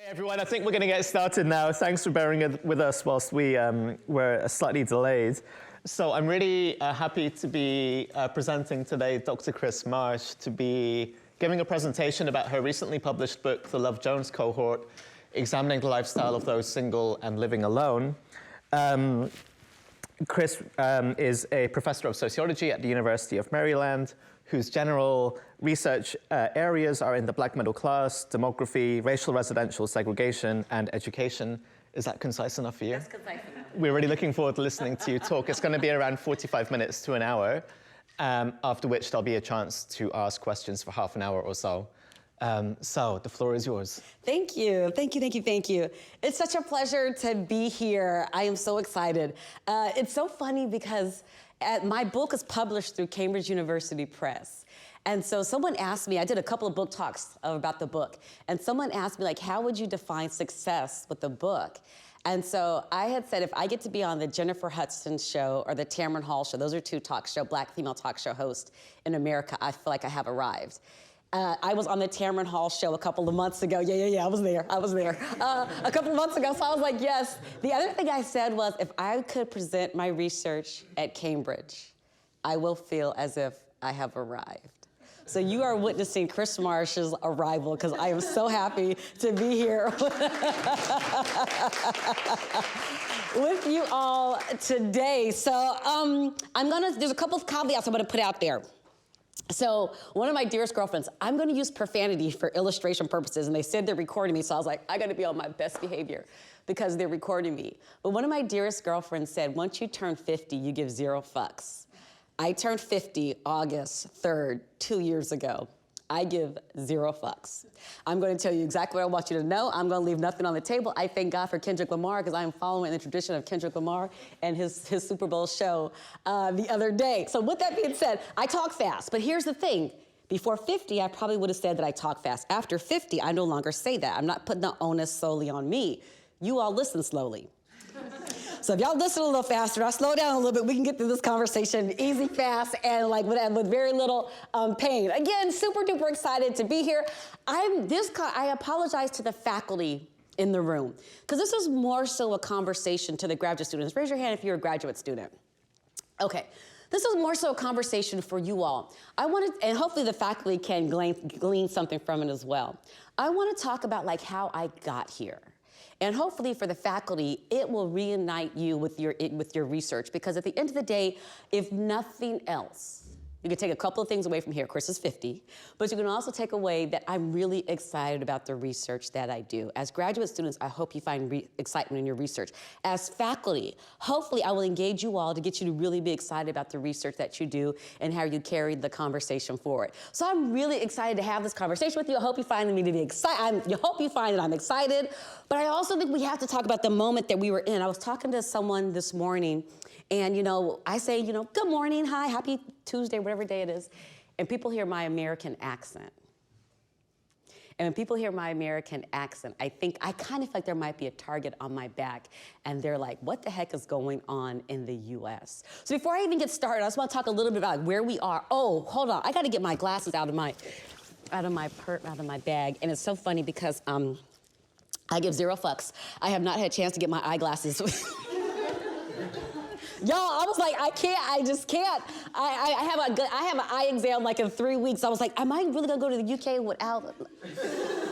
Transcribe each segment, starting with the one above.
Everyone, I think we're going to get started now. Thanks for bearing with us whilst we were slightly delayed. So I'm really happy to be presenting today Dr. Kris Marsh to be giving a presentation about her recently published book, The Love Jones Cohort, examining the lifestyle of those single and living alone. Kris is a professor of sociology at the University of Maryland, whose general research areas are in the black middle class, demography, racial residential segregation, and education. Is that concise enough for you? That's concise enough. We're really looking forward to listening to you talk. It's going to be around 45 minutes to an hour, after which there'll be a chance to ask questions for half an hour or so. So the floor is yours. Thank you. It's such a pleasure to be here. I am so excited. It's so funny because my book is published through Cambridge University Press. And so someone asked me, I did a couple of book talks about the book, and someone asked me, like, how would you define success with the book? And so I had said, if I get to be on the Jennifer Hudson show or the Tamron Hall show, those are two black female talk show hosts in America, I feel like I have arrived. I was on the Tamron Hall show a couple of months ago. Yeah, I was there. A couple of months ago, so I was like, yes. The other thing I said was, if I could present my research at Cambridge, I will feel as if I have arrived. So you are witnessing Kris Marsh's arrival, because I am so happy to be here with you all today. So there's a couple of caveats I'm gonna put out there. So one of my dearest girlfriends, I'm gonna use profanity for illustration purposes, and they said they're recording me, so I was like, I gotta be on my best behavior because they're recording me. But one of my dearest girlfriends said, once you turn 50, you give 0 fucks. I turned 50 August 3rd, 2 years ago. I give 0 fucks. I'm going to tell you exactly what I want you to know. I'm going to leave nothing on the table. I thank God for Kendrick Lamar, because I am following the tradition of Kendrick Lamar and his Super Bowl show the other day. So with that being said, I talk fast. But here's the thing. Before 50, I probably would have said that I talk fast. After 50, I no longer say that. I'm not putting the onus solely on me. You all listen slowly. So if y'all listen a little faster, I'll slow down a little bit, we can get through this conversation easy, fast, and like with very little pain. Again, super duper excited to be here. I apologize to the faculty in the room, because this is more so a conversation to the graduate students. Raise your hand if you're a graduate student. Okay, this is more so a conversation for you all. And hopefully the faculty can glean something from it as well. I want to talk about like how I got here. And hopefully for the faculty, it will reunite you with your research, because at the end of the day, if nothing else, you can take a couple of things away from here. Kris is 50, but you can also take away that I'm really excited about the research that I do. As graduate students, I hope you find excitement in your research. As faculty, hopefully I will engage you all to get you to really be excited about the research that you do and how you carry the conversation forward. So I'm really excited to have this conversation with you. I hope you find me to be excited. I hope you find that I'm excited, but I also think we have to talk about the moment that we were in. I was talking to someone this morning, and I say, good morning, hi, happy Tuesday, whatever day it is, and people hear my American accent. And when people hear my American accent, I kind of feel like there might be a target on my back, and they're like, what the heck is going on in the US? So before I even get started, I just want to talk a little bit about where we are. Oh, hold on, I got to get my glasses out of my bag, and it's so funny because I give 0 fucks. I have not had a chance to get my eyeglasses. Y'all, I was like, I just can't. I have an eye exam like in 3 weeks. I was like, am I really gonna go to the UK without?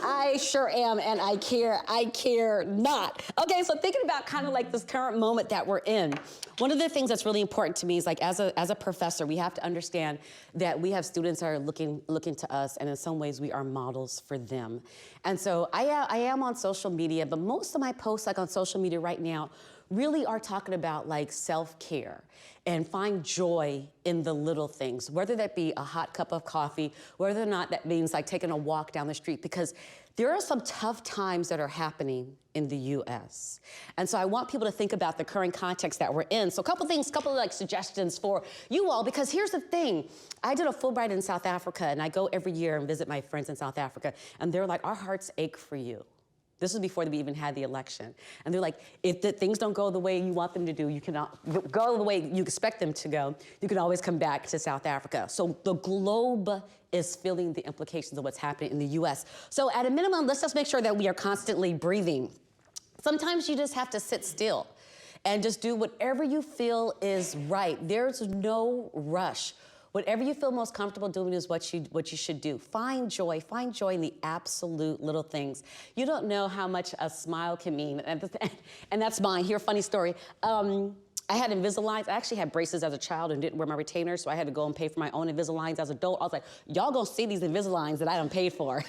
I sure am, and I care not. Okay, so thinking about kind of like this current moment that we're in, one of the things that's really important to me is like as a professor, we have to understand that we have students that are looking to us, and in some ways we are models for them. And so I am on social media, but most of my posts like on social media right now really are talking about like self-care and find joy in the little things, whether that be a hot cup of coffee, whether or not that means like taking a walk down the street, because there are some tough times that are happening in the US. And so I want people to think about the current context that we're in. So a couple of like suggestions for you all, because here's the thing. I did a Fulbright in South Africa, and I go every year and visit my friends in South Africa, and they're like, our hearts ache for you. This was before they even had the election. And they're like, if things don't go the way you want them to do, you cannot go the way you expect them to go, you can always come back to South Africa. So the globe is feeling the implications of what's happening in the US. So at a minimum, let's just make sure that we are constantly breathing. Sometimes you just have to sit still and just do whatever you feel is right. There's no rush. Whatever you feel most comfortable doing is what you should do. Find joy in the absolute little things. You don't know how much a smile can mean, and that's mine. Here, funny story. I had Invisalign. I actually had braces as a child and didn't wear my retainers, so I had to go and pay for my own Invisaligns as an adult. I was like, y'all gonna see these Invisaligns that I done paid for.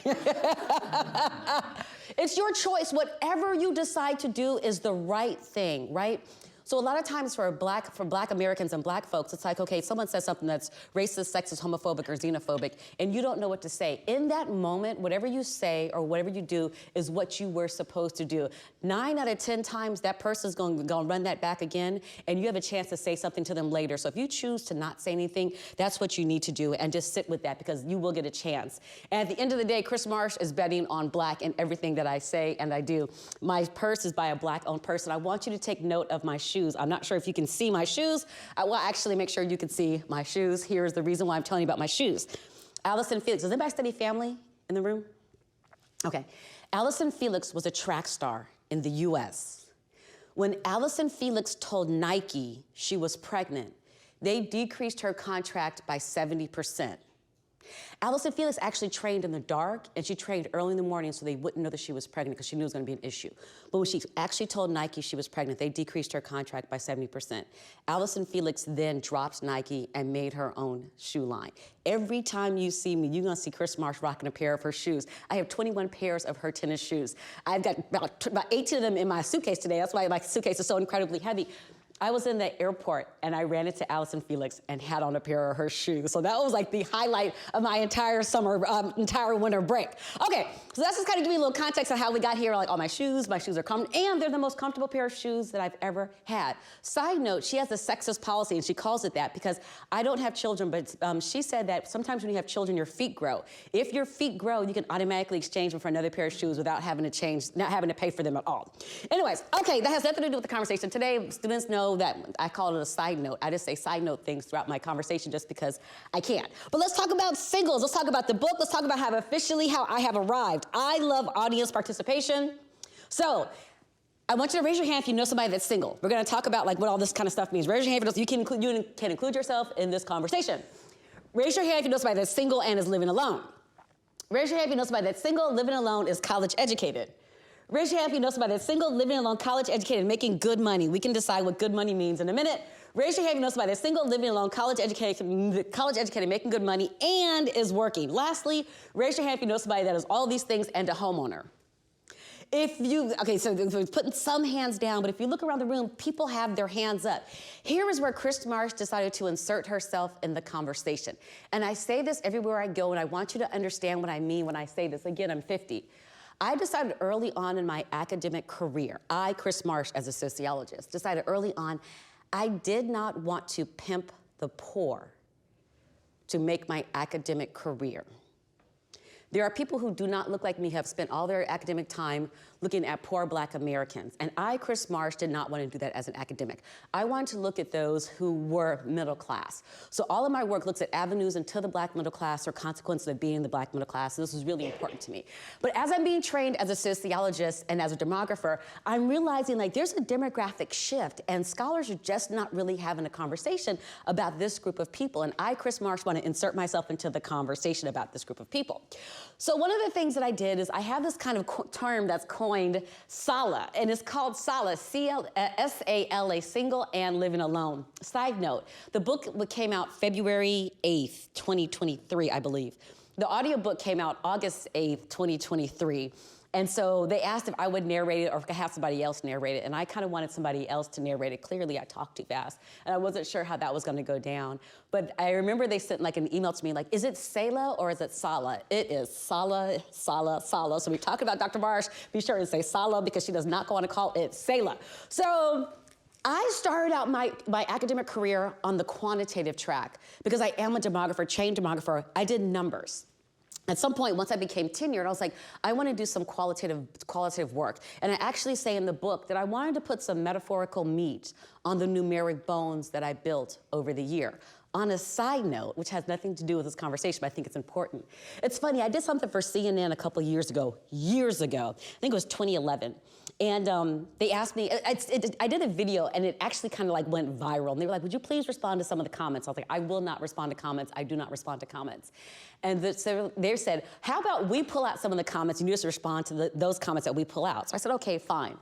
It's your choice. Whatever you decide to do is the right thing, right? So a lot of times for black Americans and black folks, it's like, okay, someone says something that's racist, sexist, homophobic, or xenophobic, and you don't know what to say. In that moment, whatever you say or whatever you do is what you were supposed to do. 9 out of 10 times, that person's going to run that back again, and you have a chance to say something to them later. So if you choose to not say anything, that's what you need to do, and just sit with that, because you will get a chance. And at the end of the day, Kris Marsh is betting on black in everything that I say and I do. My purse is by a black-owned person. I want you to take note of my shoes. I'm not sure if you can see my shoes. I will actually make sure you can see my shoes. Here's the reason why I'm telling you about my shoes. Allison Felix, does anybody study family in the room? Okay. Allison Felix was a track star in the US. When Allison Felix told Nike she was pregnant, they decreased her contract by 70%. Allison Felix actually trained in the dark, and she trained early in the morning so they wouldn't know that she was pregnant, because she knew it was going to be an issue. But when she actually told Nike she was pregnant, they decreased her contract by 70%. Allison Felix then dropped Nike and made her own shoe line. Every time you see me, you're going to see Kris Marsh rocking a pair of her shoes. I have 21 pairs of her tennis shoes. I've got about 18 of them in my suitcase today. That's why my suitcase is so incredibly heavy. I was in the airport and I ran into Allison Felix and had on a pair of her shoes. So that was like the highlight of my entire summer, entire winter break. Okay, so that's just kind of give me a little context of how we got here. Like, all my shoes are comfortable, and they're the most comfortable pair of shoes that I've ever had. Side note, she has a sexist policy, and she calls it that because I don't have children, but she said that sometimes when you have children, your feet grow. If your feet grow, you can automatically exchange them for another pair of shoes without having to not having to pay for them at all. Anyways, okay, that has nothing to do with the conversation. Today, students know that I call it a side note. I just say side note things throughout my conversation just because I can. But let's talk about singles. Let's talk about the book. Let's talk about how I have arrived. I love audience participation. So I want you to raise your hand if you know somebody that's single. We're going to talk about like what all this kind of stuff means. Raise your hand if you can include yourself in this conversation. Raise your hand if you know somebody that's single and is living alone. Raise your hand if you know somebody that's single, living alone, is college educated. Raise your hand if you know somebody that's single, living alone, college educated, making good money. We can decide what good money means in a minute. Raise your hand if you know somebody that's single, living alone, college educated, making good money, and is working. Lastly, raise your hand if you know somebody that is all these things and a homeowner. So we're putting some hands down, but if you look around the room, people have their hands up. Here is where Kris Marsh decided to insert herself in the conversation. And I say this everywhere I go, and I want you to understand what I mean when I say this. Again, I'm 50. I decided early on in my academic career, Kris Marsh, as a sociologist, decided early on I did not want to pimp the poor to make my academic career. There are people who do not look like me, have spent all their academic time looking at poor Black Americans. And Kris Marsh, did not want to do that as an academic. I wanted to look at those who were middle class. So all of my work looks at avenues into the Black middle class or consequences of being in the Black middle class. So this was really important to me. But as I'm being trained as a sociologist and as a demographer, I'm realizing like there's a demographic shift, and scholars are just not really having a conversation about this group of people. And Kris Marsh, want to insert myself into the conversation about this group of people. So one of the things that I did is I have this kind of term that's coined SALA, and it's called SALA, S-A-L-A, single and living alone. Side note, the book came out February 8th, 2023, I believe. The audiobook came out August 8th, 2023. And so they asked if I would narrate it or if I could have somebody else narrate it. And I kind of wanted somebody else to narrate it. Clearly, I talked too fast. And I wasn't sure how that was going to go down. But I remember they sent like an email to me like, is it SALA or is it SALA? It is SALA, SALA, SALA. So we talk about Dr. Marsh. Be sure to say SALA because she does not go on to call it SALA. So I started out my academic career on the quantitative track because I am a demographer, trained demographer. I did numbers. At some point, once I became tenured, I was like, I want to do some qualitative work. And I actually say in the book that I wanted to put some metaphorical meat on the numeric bones that I built over the year. On a side note, which has nothing to do with this conversation, but I think it's important. It's funny, I did something for CNN a couple of years ago, I think it was 2011. And they asked me, I did a video and it actually kind of like went viral. And they were like, would you please respond to some of the comments? I was like, I will not respond to comments. I do not respond to comments. And so they said, how about we pull out some of the comments and you just respond to those comments that we pull out? So I said, okay, fine.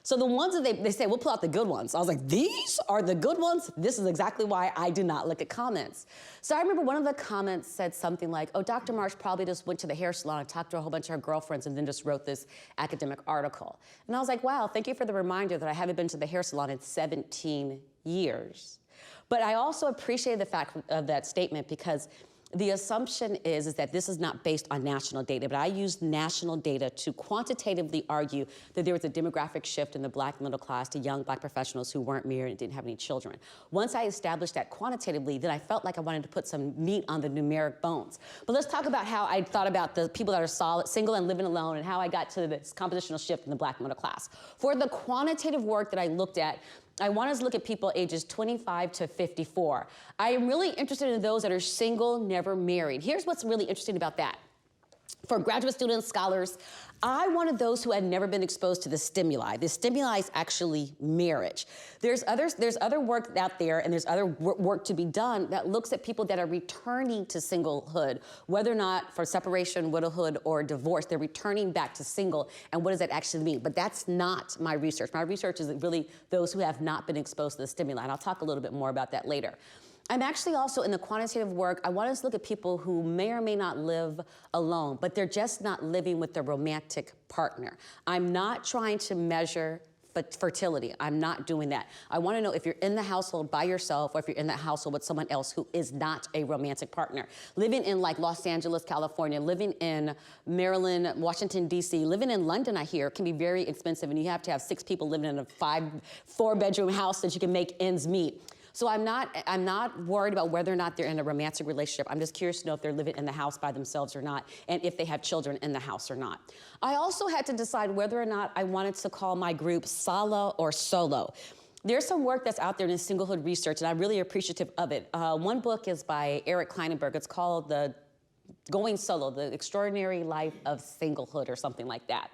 So the ones that they said, we'll pull out the good ones. I was like, these are the good ones? This is exactly why I do not look at comments. So I remember one of the comments said something like, oh, Dr. Marsh probably just went to the hair salon and talked to a whole bunch of her girlfriends and then just wrote this academic article. And I was like, wow, thank you for the reminder that I haven't been to the hair salon in 17 years. But I also appreciated the fact of that statement because the assumption is that this is not based on national data, but I used national data to quantitatively argue that there was a demographic shift in the Black middle class to young Black professionals who weren't married and didn't have any children. Once I established that quantitatively, then I felt like I wanted to put some meat on the numeric bones. But let's talk about how I thought about the people that are single and living alone and how I got to this compositional shift in the Black middle class. For the quantitative work that I looked at, I want us to look at people ages 25 to 54. I am really interested in those that are single, never married. Here's what's really interesting about that. For graduate students, scholars, I wanted those who had never been exposed to the stimuli. The stimuli is actually marriage. There's other work out there and there's other work to be done that looks at people that are returning to singlehood, whether or not for separation, widowhood, or divorce, they're returning back to single, and what does that actually mean? But that's not my research. My research is really those who have not been exposed to the stimuli, and I'll talk a little bit more about that later. I'm actually also in the quantitative work, I want us to look at people who may or may not live alone, but they're just not living with their romantic partner. I'm not trying to measure fertility. I'm not doing that. I want to know if you're in the household by yourself or if you're in the household with someone else who is not a romantic partner. Living in like Los Angeles, California, living in Maryland, Washington, D.C., living in London, I hear, can be very expensive, and you have to have 6 people living in a 4-bedroom house that you can make ends meet. So I'm not worried about whether or not they're in a romantic relationship. I'm just curious to know if they're living in the house by themselves or not, and if they have children in the house or not. I also had to decide whether or not I wanted to call my group SALA or solo. There's some work that's out there in singlehood research, and I'm really appreciative of it. One book is by Eric Kleinenberg. It's called Going Solo, The Extraordinary Life of Singlehood, or something like that.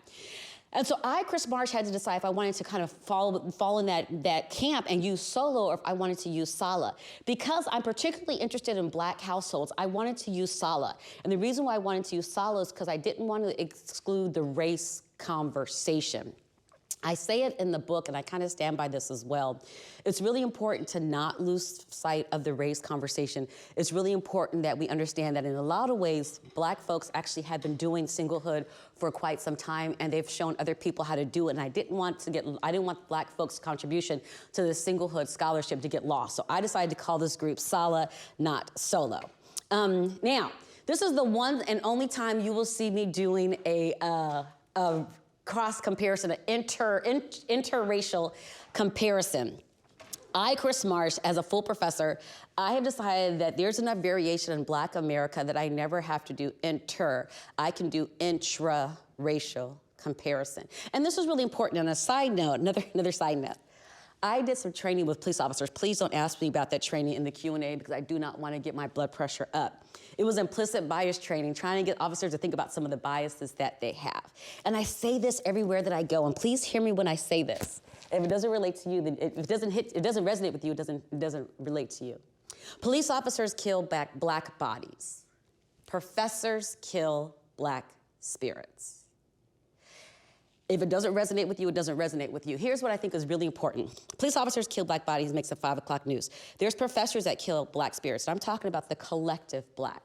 And so Kris Marsh, had to decide if I wanted to kind of fall in that camp and use solo, or if I wanted to use SALA. Because I'm particularly interested in Black households, I wanted to use SALA. And the reason why I wanted to use SALA is because I didn't want to exclude the race conversation. I say it in the book, and I kind of stand by this as well. It's really important to not lose sight of the race conversation. It's really important that we understand that in a lot of ways, Black folks actually have been doing singlehood for quite some time, and they've shown other people how to do it. And I didn't want Black folks' contribution to the singlehood scholarship to get lost. So I decided to call this group SALA, not solo. Now, this is the one and only time you will see me doing a cross comparison, an interracial comparison. Kris Marsh, as a full professor, I have decided that there's enough variation in Black America that I never have to do I can do intra-racial comparison. And this is really important. On a side note, another side note, I did some training with police officers. Please don't ask me about that training in the Q&A because I do not want to get my blood pressure up. It was implicit bias training, trying to get officers to think about some of the biases that they have. And I say this everywhere that I go, and please hear me when I say this. If it doesn't relate to you, then if it doesn't resonate with you, it doesn't relate to you. Police officers kill Black bodies. Professors kill Black spirits. If it doesn't resonate with you, it doesn't resonate with you. Here's what I think is really important. Police officers kill Black bodies makes the 5 o'clock news. There's professors that kill Black spirits. And I'm talking about the collective Black.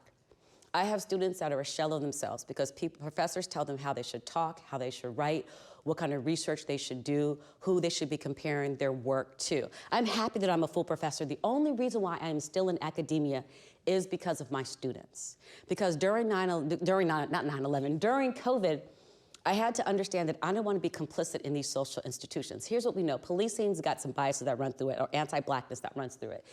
I have students that are a shell of themselves because professors tell them how they should talk, how they should write, what kind of research they should do, who they should be comparing their work to. I'm happy that I'm a full professor. The only reason why I'm still in academia is because of my students. Because during COVID, I had to understand that I don't want to be complicit in these social institutions. Here's what we know. Policing's got some biases that run through it, or anti-Blackness that runs through it.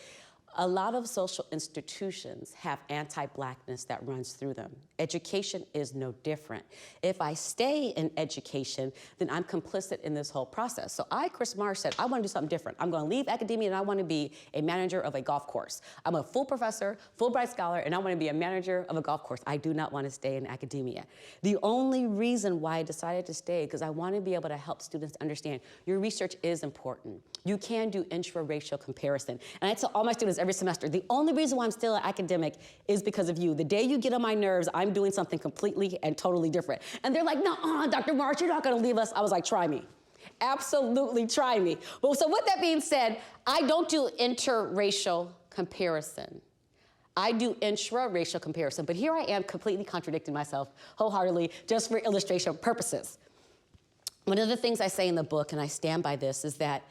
A lot of social institutions have anti-Blackness that runs through them. Education is no different. If I stay in education, then I'm complicit in this whole process. So Kris Marsh, said, I want to do something different. I'm going to leave academia and I want to be a manager of a golf course. I'm a full professor, Fulbright scholar, and I want to be a manager of a golf course. I do not want to stay in academia. The only reason why I decided to stay, because I want to be able to help students understand your research is important. You can do intra-racial comparison. And I tell all my students every semester, the only reason why I'm still an academic is because of you. The day you get on my nerves, I'm doing something completely and totally different. And they're like, no, Dr. Marsh, you're not gonna leave us. I was like, try me. Absolutely try me. Well, so with that being said, I don't do interracial comparison. I do intra-racial comparison, but here I am completely contradicting myself wholeheartedly just for illustration purposes. One of the things I say in the book, and I stand by this, is that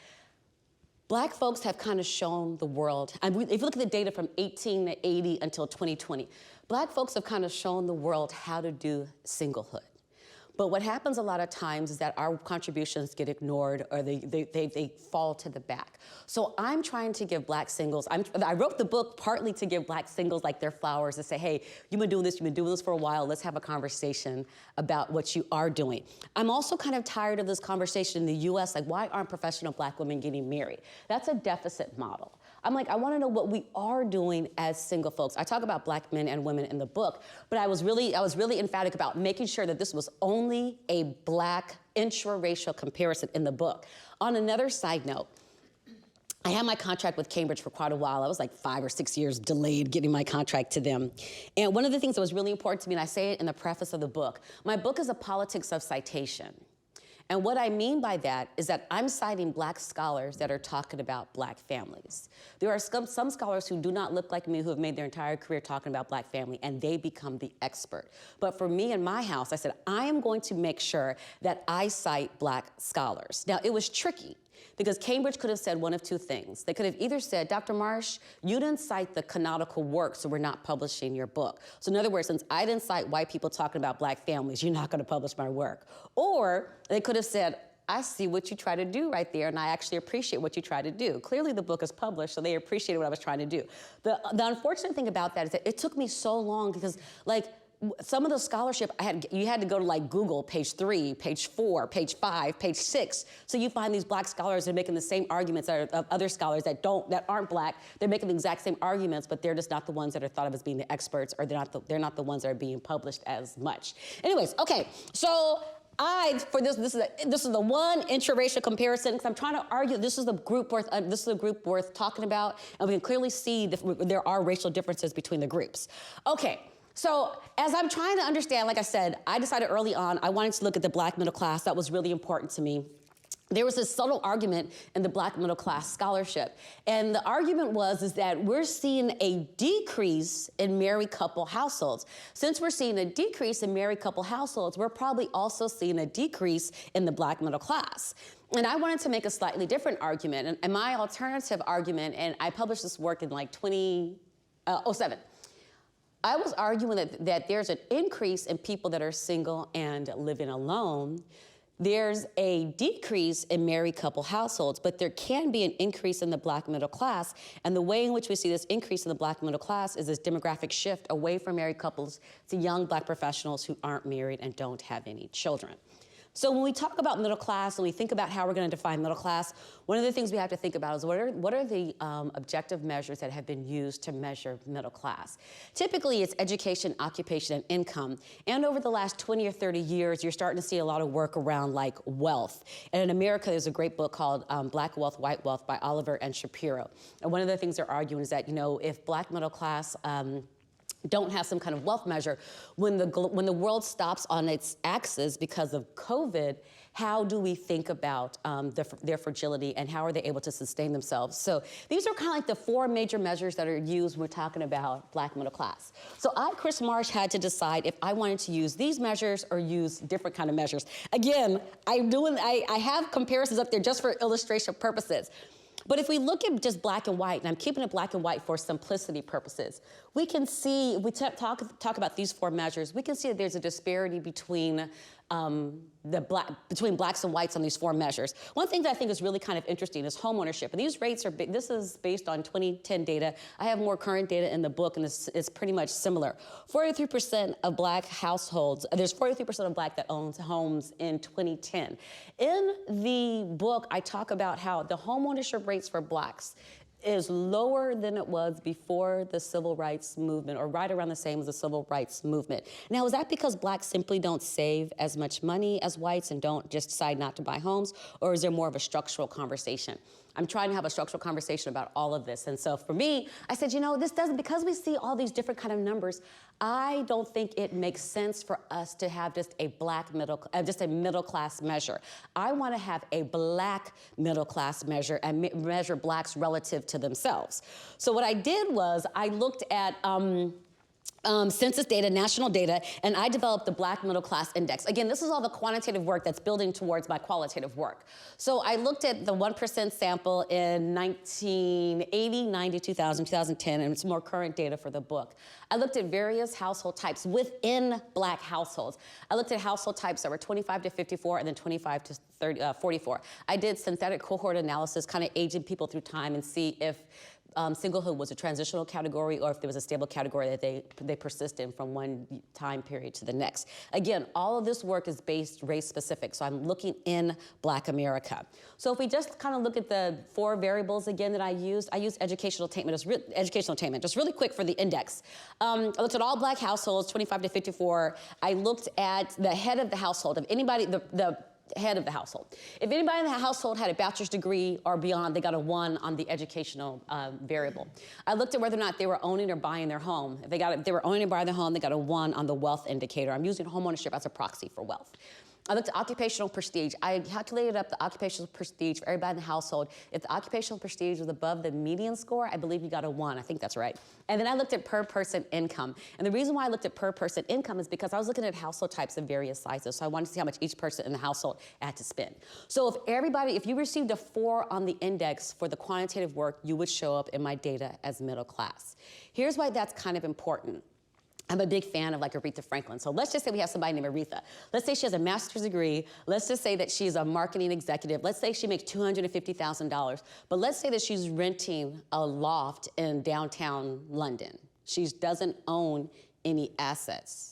Black folks have kind of shown the world, and if you look at the data from 1880 until 2020, Black folks have kind of shown the world how to do singlehood. But what happens a lot of times is that our contributions get ignored or they fall to the back. So I'm trying to give Black singles, I wrote the book partly to give Black singles like their flowers, to say, hey, you've been doing this for a while, let's have a conversation about what you are doing. I'm also kind of tired of this conversation in the US, like why aren't professional Black women getting married? That's a deficit model. I'm like, I want to know what we are doing as single folks. I talk about Black men and women in the book, but I was really emphatic about making sure that this was only a Black intra-racial comparison in the book. On another side note, I had my contract with Cambridge for quite a while. I was like 5 or 6 years delayed getting my contract to them. And one of the things that was really important to me, and I say it in the preface of the book, my book is a politics of citation. And what I mean by that is that I'm citing Black scholars that are talking about Black families. There are some scholars who do not look like me who have made their entire career talking about Black family, and they become the expert. But for me in my house, I said, I am going to make sure that I cite Black scholars. Now, it was tricky, because Cambridge could have said one of two things. They could have either said, Dr. Marsh, you didn't cite the canonical work, so we're not publishing your book. So in other words, since I didn't cite white people talking about Black families, you're not gonna publish my work. Or they could have said, I see what you try to do right there, and I actually appreciate what you try to do. Clearly the book is published, so they appreciated what I was trying to do. The unfortunate thing about that is that it took me so long because, like, some of the scholarship you had to go to like Google, page 3, page 4, page 5, page 6. So you find these Black scholars that are making the same arguments that are of other scholars that aren't Black. They're making the exact same arguments, but they're just not the ones that are thought of as being the experts, or they're not the ones that are being published as much. Anyways, okay, so this is the one interracial comparison, because I'm trying to argue this is the group worth talking about, and we can clearly see there are racial differences between the groups. Okay. So as I'm trying to understand, like I said, I decided early on I wanted to look at the Black middle class. That was really important to me. There was this subtle argument in the Black middle class scholarship. And the argument is that we're seeing a decrease in married couple households. Since we're seeing a decrease in married couple households, we're probably also seeing a decrease in the Black middle class. And I wanted to make a slightly different argument. And my alternative argument, and I published this work in like 2007. I was arguing that there's an increase in people that are single and living alone. There's a decrease in married couple households, but there can be an increase in the Black middle class. And the way in which we see this increase in the Black middle class is this demographic shift away from married couples to young Black professionals who aren't married and don't have any children. So when we talk about middle class and we think about how we're going to define middle class, one of the things we have to think about is what are the objective measures that have been used to measure middle class? Typically, it's education, occupation, and income. And over the last 20 or 30 years, you're starting to see a lot of work around like wealth. And in America, there's a great book called Black Wealth, White Wealth by Oliver and Shapiro. And one of the things they're arguing is that, if Black middle class don't have some kind of wealth measure, when the world stops on its axis because of COVID, how do we think about their fragility and how are they able to sustain themselves? So these are kind of like the 4 major measures that are used when we're talking about Black middle class. So Kris Marsh, had to decide if I wanted to use these measures or use different kind of measures. Again, I have comparisons up there just for illustration purposes. But if we look at just black and white, and I'm keeping it black and white for simplicity purposes, we can see, if we talk about these 4 measures, we can see that there's a disparity between between blacks and whites on these 4 measures. One thing that I think is really kind of interesting is home ownership. And these rates are big. This is based on 2010 data. I have more current data in the book, and it's pretty much similar. 43% of black households, there's 43% of black that owns homes in 2010. In the book, I talk about how the home ownership rates for blacks is lower than it was before the civil rights movement, or right around the same as the civil rights movement. Now, is that because blacks simply don't save as much money as whites and don't just decide not to buy homes, or is there more of a structural conversation? I'm trying to have a structural conversation about all of this. And so for me, I said, this doesn't, because we see all these different kind of numbers, I don't think it makes sense for us to have just a middle class measure. I want to have a black middle class measure and measure blacks relative to themselves. So what I did was I looked at census data, national data, and I developed the Black Middle Class Index. Again, this is all the quantitative work that's building towards my qualitative work. So I looked at the 1% sample in 1980, 90, 2000, 2010, and it's more current data for the book. I looked at various household types within black households. I looked at household types that were 25 to 54 and then 25 to 44. I did synthetic cohort analysis, kind of aging people through time and see if singlehood was a transitional category or if there was a stable category that they persist in from one time period to the next. Again, all of this work is based race specific, so I'm looking in Black America. So if we just kind of look at the 4 variables again that I used educational attainment, just really quick for the index. I looked at all black households, 25 to 54. I looked at the head of the household, of anybody, the head of the household. If anybody in the household had a bachelor's degree or beyond, they got a 1 on the educational variable. I looked at whether or not they were owning or buying their home. If they were owning or buying their home, they got a 1 on the wealth indicator. I'm using homeownership as a proxy for wealth. I looked at occupational prestige. I calculated up the occupational prestige for everybody in the household. If the occupational prestige was above the median score, I believe you got a 1. I think that's right. And then I looked at per person income. And the reason why I looked at per person income is because I was looking at household types of various sizes. So I wanted to see how much each person in the household had to spend. So if you received a 4 on the index for the quantitative work, you would show up in my data as middle class. Here's why that's kind of important. I'm a big fan of like Aretha Franklin. So let's just say we have somebody named Aretha. Let's say she has a master's degree. Let's just say that she's a marketing executive. Let's say she makes $250,000. But let's say that she's renting a loft in downtown London. She doesn't own any assets.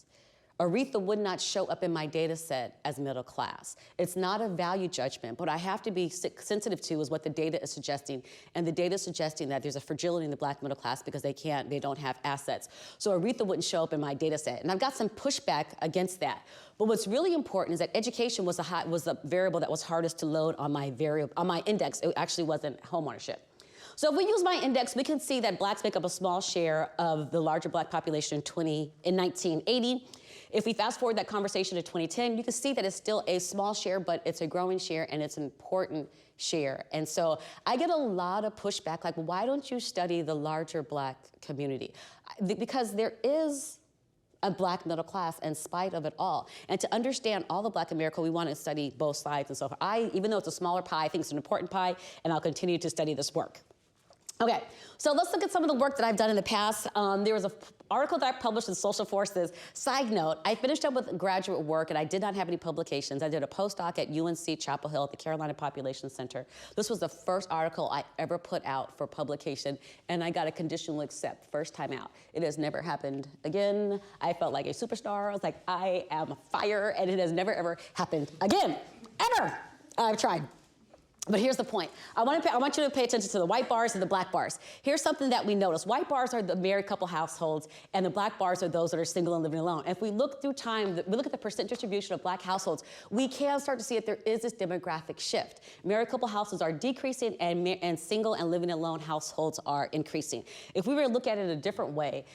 Aretha would not show up in my data set as middle class. It's not a value judgment, but I have to be sensitive to is what the data is suggesting. And the data is suggesting that there's a fragility in the black middle class because they don't have assets. So Aretha wouldn't show up in my data set. And I've got some pushback against that. But what's really important is that education was the variable that was hardest to load on my index. It actually wasn't homeownership. So if we use my index, we can see that blacks make up a small share of the larger black population in 1980. If we fast forward that conversation to 2010, you can see that it's still a small share, but it's a growing share and it's an important share. And so I get a lot of pushback, like, well, why don't you study the larger black community? Because there is a black middle class in spite of it all. And to understand all of Black America, we want to study both sides and so forth. Even though it's a smaller pie, I think it's an important pie, and I'll continue to study this work. Okay, so let's look at some of the work that I've done in the past. There was an article that I published in Social Forces. Side note, I finished up with graduate work and I did not have any publications. I did a postdoc at UNC Chapel Hill at the Carolina Population Center. This was the first article I ever put out for publication, and I got a conditional accept first time out. It has never happened again. I felt like a superstar. I was like, I am fire, and it has never ever happened again, ever. I've tried. But here's the point. I want you to pay attention to the white bars and the black bars. Here's something that we notice. White bars are the married couple households, and the black bars are those that are single and living alone. And if we look through time, we look at the percent distribution of black households, we can start to see that there is this demographic shift. Married couple households are decreasing, and single and living alone households are increasing. If we were to look at it a different way,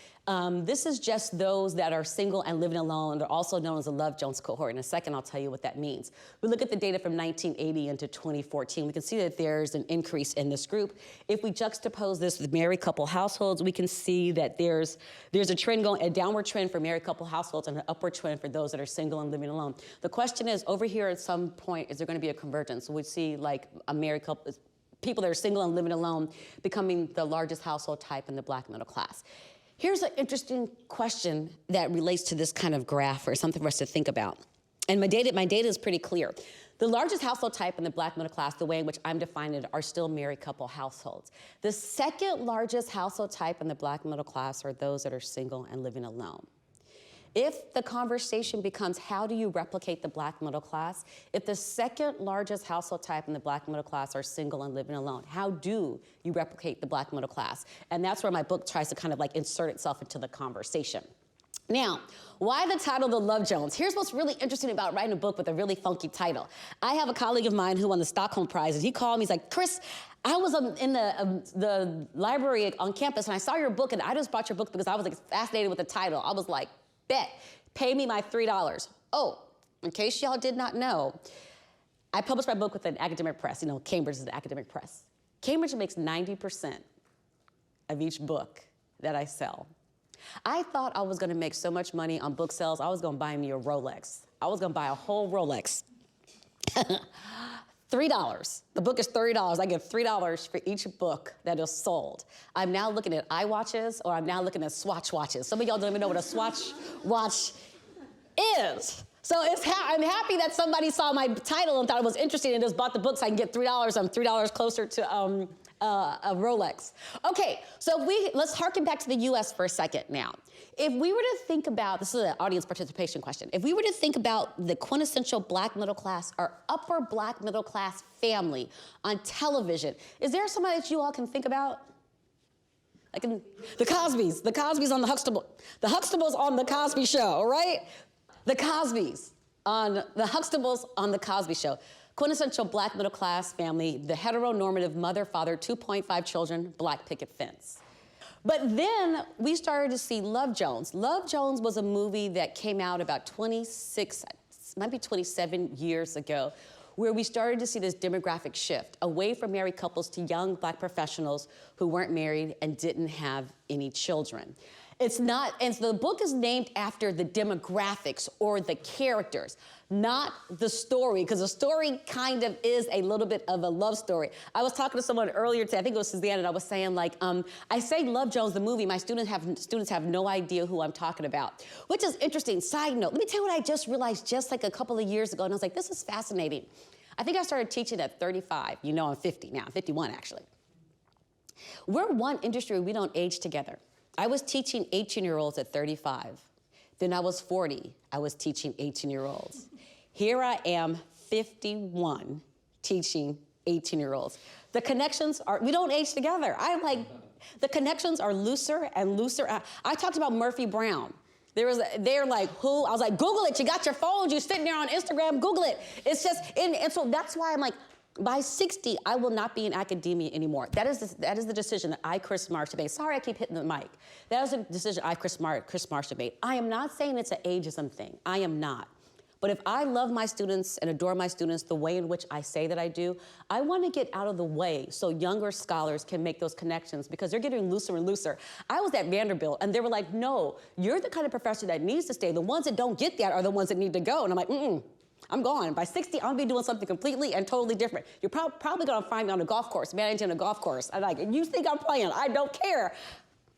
this is just those that are single and living alone. They're also known as the Love Jones Cohort. In a second, I'll tell you what that means. We look at the data from 1980 into 2014. We can see that there's an increase in this group. If we juxtapose this with married couple households, we can see that there's a trend a downward trend for married couple households and an upward trend for those that are single and living alone. The question is, over here at some point, is there going to be a convergence? We see like a married couple, people that are single and living alone becoming the largest household type in the black middle class. Here's an interesting question that relates to this kind of graph, or something for us to think about. And my data is pretty clear. The largest household type in the Black middle class, the way in which I'm defining it, are still married couple households. The second largest household type in the Black middle class are those that are single and living alone. If the conversation becomes, how do you replicate the Black middle class? If the second largest household type in the Black middle class are single and living alone, how do you replicate the Black middle class? And that's where my book tries to kind of like insert itself into the conversation. Now, why the title, The Love Jones? Here's what's really interesting about writing a book with a really funky title. I have a colleague of mine who won the Stockholm Prize, and he called me, he's like, Kris, I was in the library on campus, and I saw your book, and I just bought your book because I was like, fascinated with the title. I was like, bet, pay me my $3. Oh, in case y'all did not know, I published my book with an academic press. You know, Cambridge is an academic press. Cambridge makes 90% of each book that I sell. I thought I was gonna make so much money on book sales, I was gonna buy me a Rolex. I was gonna buy a whole Rolex. $3. The book is $30. I give $3 for each book that is sold. I'm now looking at iWatches, or I'm now looking at Swatch watches. Some of y'all don't even know what a Swatch watch is. So I'm happy that somebody saw my title and thought it was interesting and just bought the book so I can get $3. I'm $3 closer to a Rolex. Okay, so let's harken back to the U.S. for a second now. If we were to think about, this is an audience participation question, if we were to think about the quintessential Black middle class or upper Black middle class family on television, is there somebody that you all can think about? Like the Cosbys on the Huxtables on the Cosby Show, right? The Cosbys on the Huxtables on the Cosby Show. Quintessential Black middle class family, the heteronormative mother, father, 2.5 children, black picket fence. But then we started to see Love Jones. Love Jones was a movie that came out about 26, might be 27 years ago, where we started to see this demographic shift away from married couples to young Black professionals who weren't married and didn't have any children. It's not, and so the book is named after the demographics or the characters, not the story, because the story kind of is a little bit of a love story. I was talking to someone earlier today, I think it was Suzanne, and I was saying like, I say Love Jones, the movie, my students have no idea who I'm talking about, which is interesting. Side note, let me tell you what I just realized just like a couple of years ago, and I was like, this is fascinating. I think I started teaching at 35. You know, I'm 50 now, 51 actually. We're one industry, we don't age together. I was teaching 18-year-olds at 35. Then I was 40, I was teaching 18-year-olds. Here I am, 51, teaching 18-year-olds. The connections are, we don't age together. I'm like, the connections are looser and looser. I talked about Murphy Brown. They're like, who? I was like, Google it, you got your phones, you're sitting there on Instagram, Google it. It's just, and so that's why I'm like, by 60, I will not be in academia anymore. That is the decision that I, Kris Marsh, have made. Sorry, I keep hitting the mic. That is a decision I, Kris Marsh, have made. I am not saying it's an ageism thing. I am not. But if I love my students and adore my students the way in which I say that I do, I want to get out of the way so younger scholars can make those connections because they're getting looser and looser. I was at Vanderbilt and they were like, no, you're the kind of professor that needs to stay. The ones that don't get that are the ones that need to go. And I'm like, I'm gone. By 60, I'm gonna be doing something completely and totally different. You're probably gonna find me on a golf course, managing a golf course. I'm like, you think I'm playing? I don't care.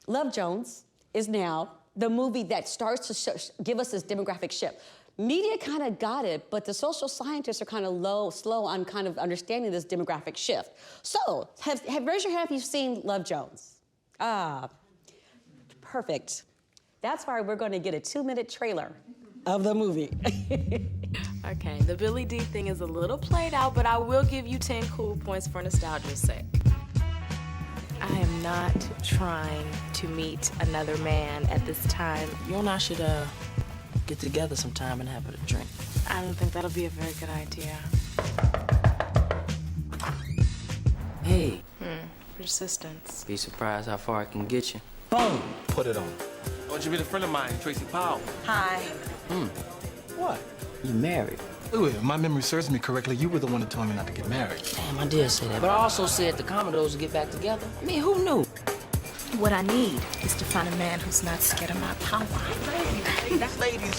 Love Jones is now the movie that starts to give us this demographic shift. Media kind of got it, but the social scientists are kind of slow on kind of understanding this demographic shift. So, raise your hand if you've seen Love Jones. Perfect. That's why we're gonna get a 2-minute trailer of the movie. Okay, the Billy D thing is a little played out, but I will give you 10 cool points for nostalgia's sake. I am not trying to meet another man at this time. You and I should get together sometime and have a drink. I don't think that'll be a very good idea. Hey. Persistence. Be surprised how far I can get you. Boom! Put it on. I want you to be a friend of mine, Tracy Powell. Hi. What? You married. Wait, if my memory serves me correctly, you were the one that told me not to get married. Damn, I did say that. But I also said the Commodores would get back together. I mean, who knew? What I need is to find a man who's not scared of my power.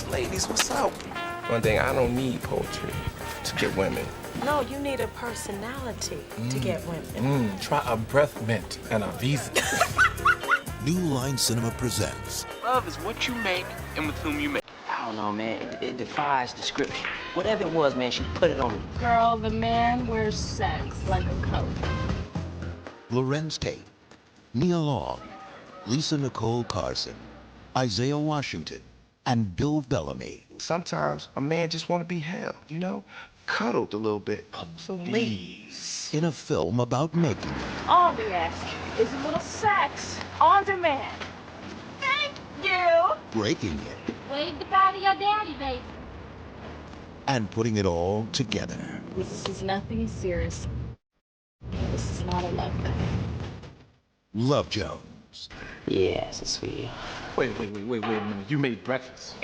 Ladies, what's up? One thing, I don't need poetry to get women. No, you need a personality to get women. Try a breath mint and a visa. New Line Cinema presents. Love is what you make and with whom you make. I don't know, man. It defies description. Whatever it was, man, she put it on me. Girl, the man wears sex like a coat. Lorenz Tate, Nia Long, Lisa Nicole Carson, Isaiah Washington, and Bill Bellamy. Sometimes a man just want to be held, you know? Cuddled a little bit. Please. In a film about making it. All we ask is a little sex on demand. Thank you. Breaking it, Wave goodbye to your daddy, baby. and putting it all together. This is nothing serious. This is not a love thing. Love Jones. Yes, it's sweet. Wait a minute. You made breakfast.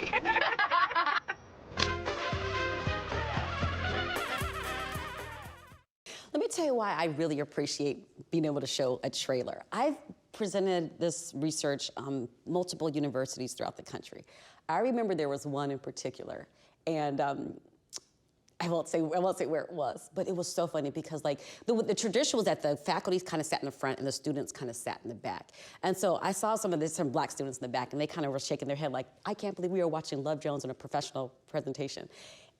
Let me tell you why I really appreciate being able to show a trailer. I've presented this research multiple universities throughout the country. I remember there was one in particular, and I won't say where it was, but it was so funny because like the tradition was that the faculty kind of sat in the front and the students kind of sat in the back. And so I saw some black students in the back, and they kind of were shaking their head like, I can't believe we were watching Love Jones in a professional presentation.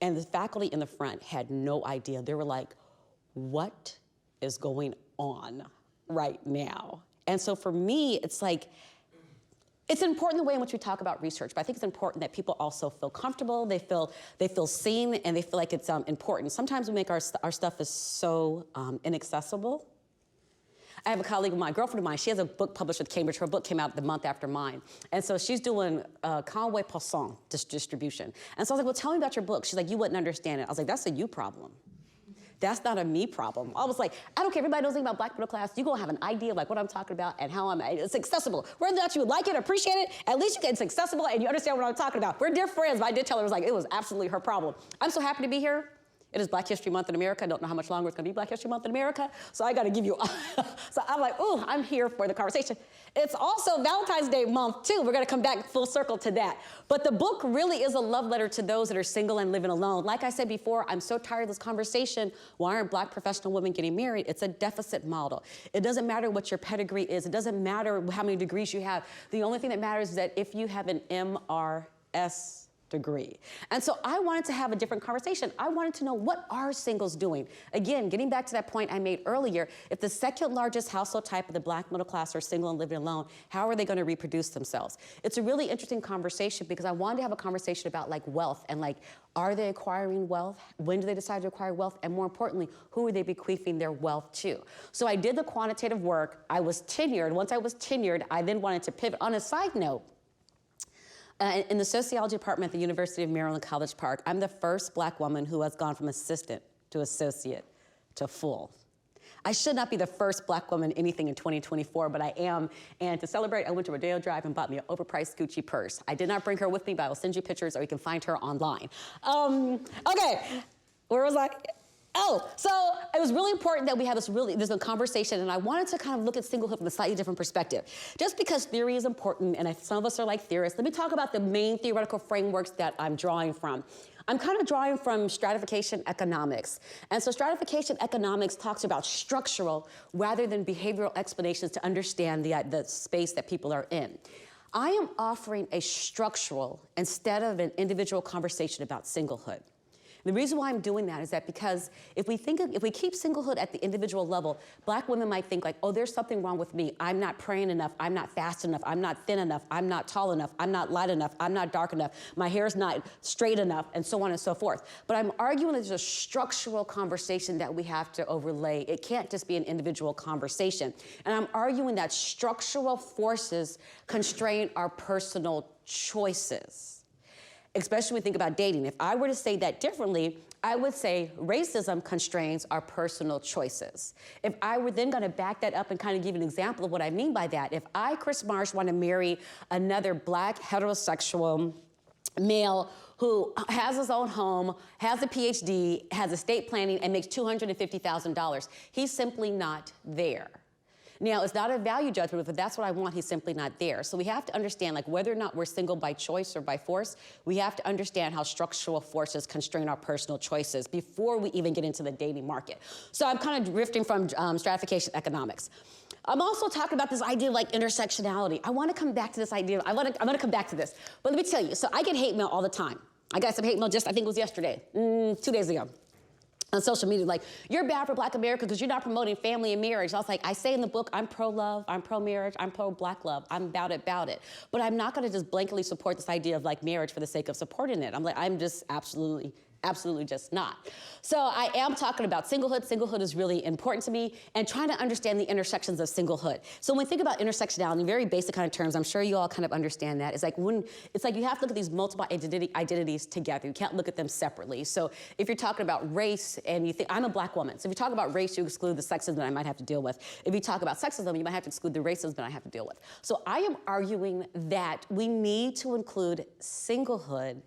And the faculty in the front had no idea. They were like, what is going on right now? And so for me, it's like, it's important the way in which we talk about research, but I think it's important that people also feel comfortable, they feel seen, and they feel like it's important. Sometimes we make our stuff is so inaccessible. I have a colleague of mine, girlfriend of mine, she has a book published with Cambridge. Her book came out the month after mine. And so she's doing Conway Poisson distribution. And so I was like, well, tell me about your book. She's like, you wouldn't understand it. I was like, that's a you problem. That's not a me problem. I was like, I don't care if everybody knows anything about black middle class. You're gonna have an idea of like what I'm talking about and how it's accessible. Whether or not you like it or appreciate it, at least it's accessible and you understand what I'm talking about. We're dear friends, but I did tell her it was absolutely her problem. I'm so happy to be here. It is Black History Month in America. I don't know how much longer it's gonna be Black History Month in America, so I gotta give you, so I'm like, ooh, I'm here for the conversation. It's also Valentine's Day month too. We're gonna come back full circle to that. But the book really is a love letter to those that are single and living alone. Like I said before, I'm so tired of this conversation. Why aren't black professional women getting married? It's a deficit model. It doesn't matter what your pedigree is. It doesn't matter how many degrees you have. The only thing that matters is that if you have an MRS degree. And so I wanted to have a different conversation. I wanted to know, what are singles doing? Again, getting back to that point I made earlier, if the second largest household type of the black middle class are single and living alone, how are they going to reproduce themselves? It's a really interesting conversation because I wanted to have a conversation about like wealth and like, are they acquiring wealth? When do they decide to acquire wealth? And more importantly, who are they bequeathing their wealth to? So I did the quantitative work. I was tenured. Once I was tenured, I then wanted to pivot. On a side note, in the sociology department at the University of Maryland, College Park, I'm the first black woman who has gone from assistant to associate to full. I should not be the first black woman anything in 2024, but I am. And to celebrate, I went to Rodeo Drive and bought me an overpriced Gucci purse. I did not bring her with me, but I will send you pictures or you can find her online. Okay, where was I? Oh, so it was really important that we have this conversation, and I wanted to kind of look at singlehood from a slightly different perspective. Just because theory is important, and some of us are like theorists, let me talk about the main theoretical frameworks that I'm drawing from. I'm kind of drawing from stratification economics. And so stratification economics talks about structural rather than behavioral explanations to understand the space that people are in. I am offering a structural instead of an individual conversation about singlehood. The reason why I'm doing that is that because if we keep singlehood at the individual level, black women might think like, oh, there's something wrong with me. I'm not praying enough. I'm not fast enough. I'm not thin enough. I'm not tall enough. I'm not light enough. I'm not dark enough. My hair's not straight enough, and so on and so forth. But I'm arguing there's a structural conversation that we have to overlay. It can't just be an individual conversation. And I'm arguing that structural forces constrain our personal choices. Especially when we think about dating. If I were to say that differently, I would say racism constrains our personal choices. If I were then gonna back that up and kind of give an example of what I mean by that, if I, Kris Marsh, wanna marry another black heterosexual male who has his own home, has a PhD, has estate planning, and makes $250,000, he's simply not there. Now, it's not a value judgment, but if that's what I want, he's simply not there. So we have to understand, like, whether or not we're single by choice or by force, we have to understand how structural forces constrain our personal choices before we even get into the dating market. So I'm kind of drifting from stratification economics. I'm also talking about this idea of like intersectionality. I want to come back to this idea. I'm going to come back to this. But let me tell you, so I get hate mail all the time. I got some hate mail just, I think it was yesterday, 2 days ago. On social media, like, you're bad for Black America because you're not promoting family and marriage. I was like, I say in the book, I'm pro-love, I'm pro-marriage, I'm pro-Black love, I'm about it. But I'm not gonna just blankly support this idea of like marriage for the sake of supporting it. I'm just absolutely just not. So I am talking about singlehood. Singlehood is really important to me, and trying to understand the intersections of singlehood. So when we think about intersectionality in very basic kind of terms, I'm sure you all kind of understand that. It's like you have to look at these multiple identities together. You can't look at them separately. So if you're talking about race and you think, I'm a Black woman. So if you talk about race, you exclude the sexism that I might have to deal with. If you talk about sexism, you might have to exclude the racism that I have to deal with. So I am arguing that we need to include singlehood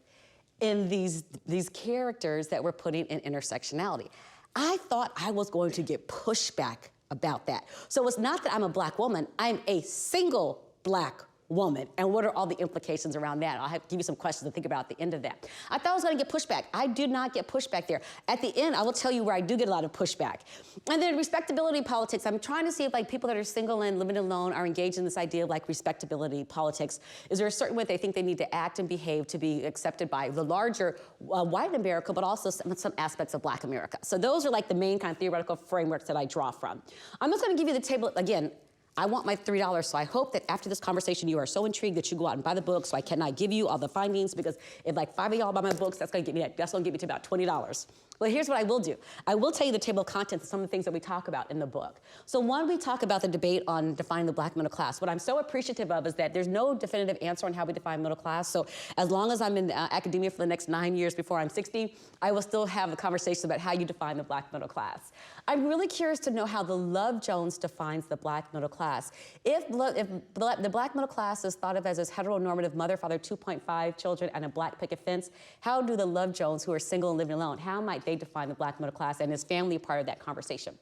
in these characters that we're putting in intersectionality. I thought I was going to get pushback about that. So it's not that I'm a Black woman, I'm a single Black woman. And what are all the implications around that? I'll have to give you some questions to think about at the end of that. I thought I was gonna get pushback. I did not get pushback there. At the end, I will tell you where I do get a lot of pushback. And then respectability politics. I'm trying to see if like people that are single and living alone are engaged in this idea of like respectability politics. Is there a certain way they think they need to act and behave to be accepted by the larger white America, but also some aspects of Black America? So those are like the main kind of theoretical frameworks that I draw from. I'm just gonna give you the table, again, I want my $3, so I hope that after this conversation you are so intrigued that you go out and buy the book, so I cannot give you all the findings, because if like 5 of y'all buy my books, that's gonna get me to about $20. Well, here's what I will do. I will tell you the table of contents of some of the things that we talk about in the book. So one, we talk about the debate on defining the Black middle class. What I'm so appreciative of is that there's no definitive answer on how we define middle class. So as long as I'm in academia for the next 9 years before I'm 60, I will still have a conversation about how you define the Black middle class. I'm really curious to know how the Love Jones defines the Black middle class. If the Black middle class is thought of as this heteronormative mother, father, 2.5 children, and a Black picket fence, how do the Love Jones, who are single and living alone, how might they define the Black middle class, and is family part of that conversation?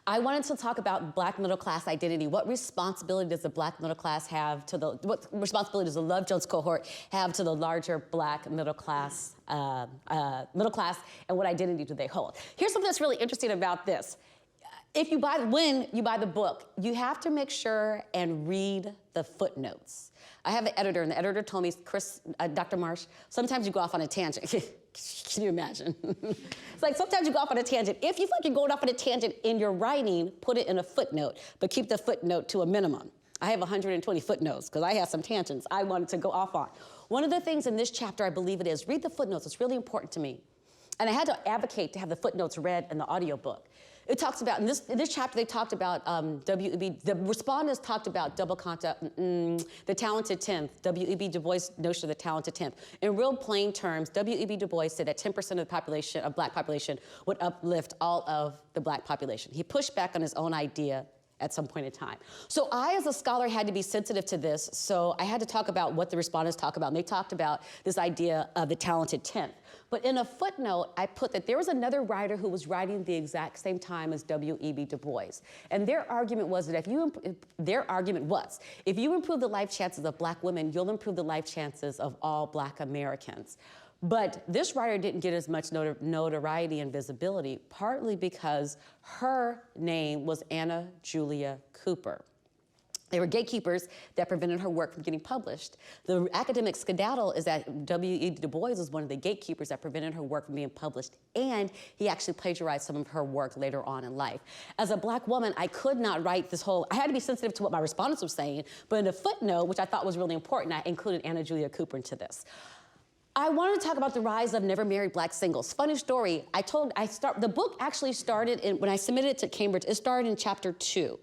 I wanted to talk about Black middle class identity. What responsibility does the Black middle class have to what responsibility does the Love Jones cohort have to the larger Black middle class, and what identity do they hold? Here's something that's really interesting about this. When you buy the book, you have to make sure and read the footnotes. I have an editor, and the editor told me, Dr. Marsh, sometimes you go off on a tangent. Can you imagine? It's like sometimes you go off on a tangent. If you feel like you're going off on a tangent in your writing, put it in a footnote, but keep the footnote to a minimum. I have 120 footnotes because I have some tangents I wanted to go off on. One of the things in this chapter, I believe it is, read the footnotes. It's really important to me. And I had to advocate to have the footnotes read in the audiobook. It talks about, in this chapter, they talked about W.E.B., the respondents talked about double contact, the talented 10th, W.E.B. Du Bois' notion of the talented 10th. In real plain terms, W.E.B. Du Bois said that 10% of the population, of Black population, would uplift all of the Black population. He pushed back on his own idea at some point in time. So I, as a scholar, had to be sensitive to this, so I had to talk about what the respondents talk about, and they talked about this idea of the talented 10th. But in a footnote, I put that there was another writer who was writing the exact same time as W.E.B. Du Bois. And their argument was that if you improve the life chances of Black women, you'll improve the life chances of all Black Americans. But this writer didn't get as much notoriety and visibility, partly because her name was Anna Julia Cooper. They were gatekeepers that prevented her work from getting published. The academic skedaddle is that W.E.B. Du Bois was one of the gatekeepers that prevented her work from being published, and he actually plagiarized some of her work later on in life. As a Black woman, I could not write I had to be sensitive to what my respondents were saying, but in a footnote, which I thought was really important, I included Anna Julia Cooper into this. I wanted to talk about the rise of never married Black singles. Funny story, the book actually started when I submitted it to Cambridge, it started in chapter 2.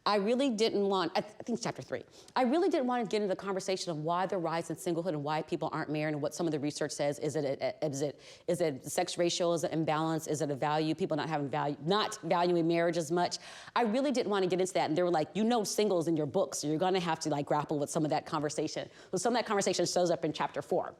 I really didn't want, I think it's chapter 3. I really didn't want to get into the conversation of why the rise in singlehood and why people aren't married and what some of the research says. Is it sex ratio, is it imbalance, is it a value, people not valuing marriage as much? I really didn't want to get into that, and they were like, singles in your book, so you're gonna have to like grapple with some of that conversation. So some of that conversation shows up in chapter 4.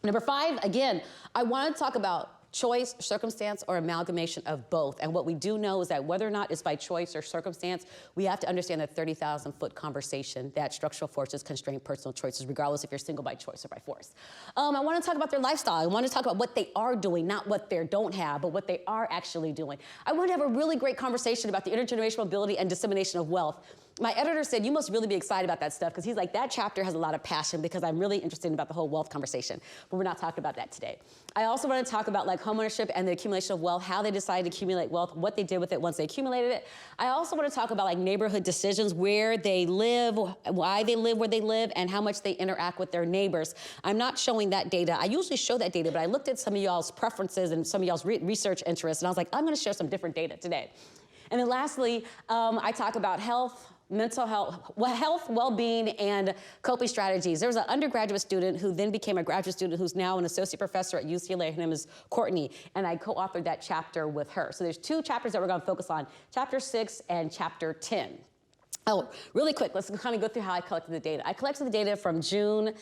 Number 5, again, I want to talk about choice, circumstance, or amalgamation of both. And what we do know is that whether or not it's by choice or circumstance, we have to understand the 30,000-foot conversation that structural forces constrain personal choices, regardless if you're single by choice or by force. I want to talk about their lifestyle. I want to talk about what they are doing, not what they don't have, but what they are actually doing. I want to have a really great conversation about the intergenerational mobility and dissemination of wealth. my editor said, you must really be excited about that stuff, because he's like, that chapter has a lot of passion, because I'm really interested about the whole wealth conversation, but we're not talking about that today. I also want to talk about like homeownership and the accumulation of wealth, how they decided to accumulate wealth, what they did with it once they accumulated it. I also want to talk about like neighborhood decisions, where they live, why they live where they live, and how much they interact with their neighbors. I'm not showing that data. I usually show that data, but I looked at some of y'all's preferences and some of y'all's research interests, and I was like, I'm going to share some different data today. And then lastly, I talk about health, mental health, well-being, and coping strategies. There was an undergraduate student who then became a graduate student who's now an associate professor at UCLA. Her name is Courtney, and I co-authored that chapter with her. So there's 2 chapters that we're going to focus on, chapter 6 and chapter 10. Oh, really quick, let's kind of go through how I collected the data. I collected the data from June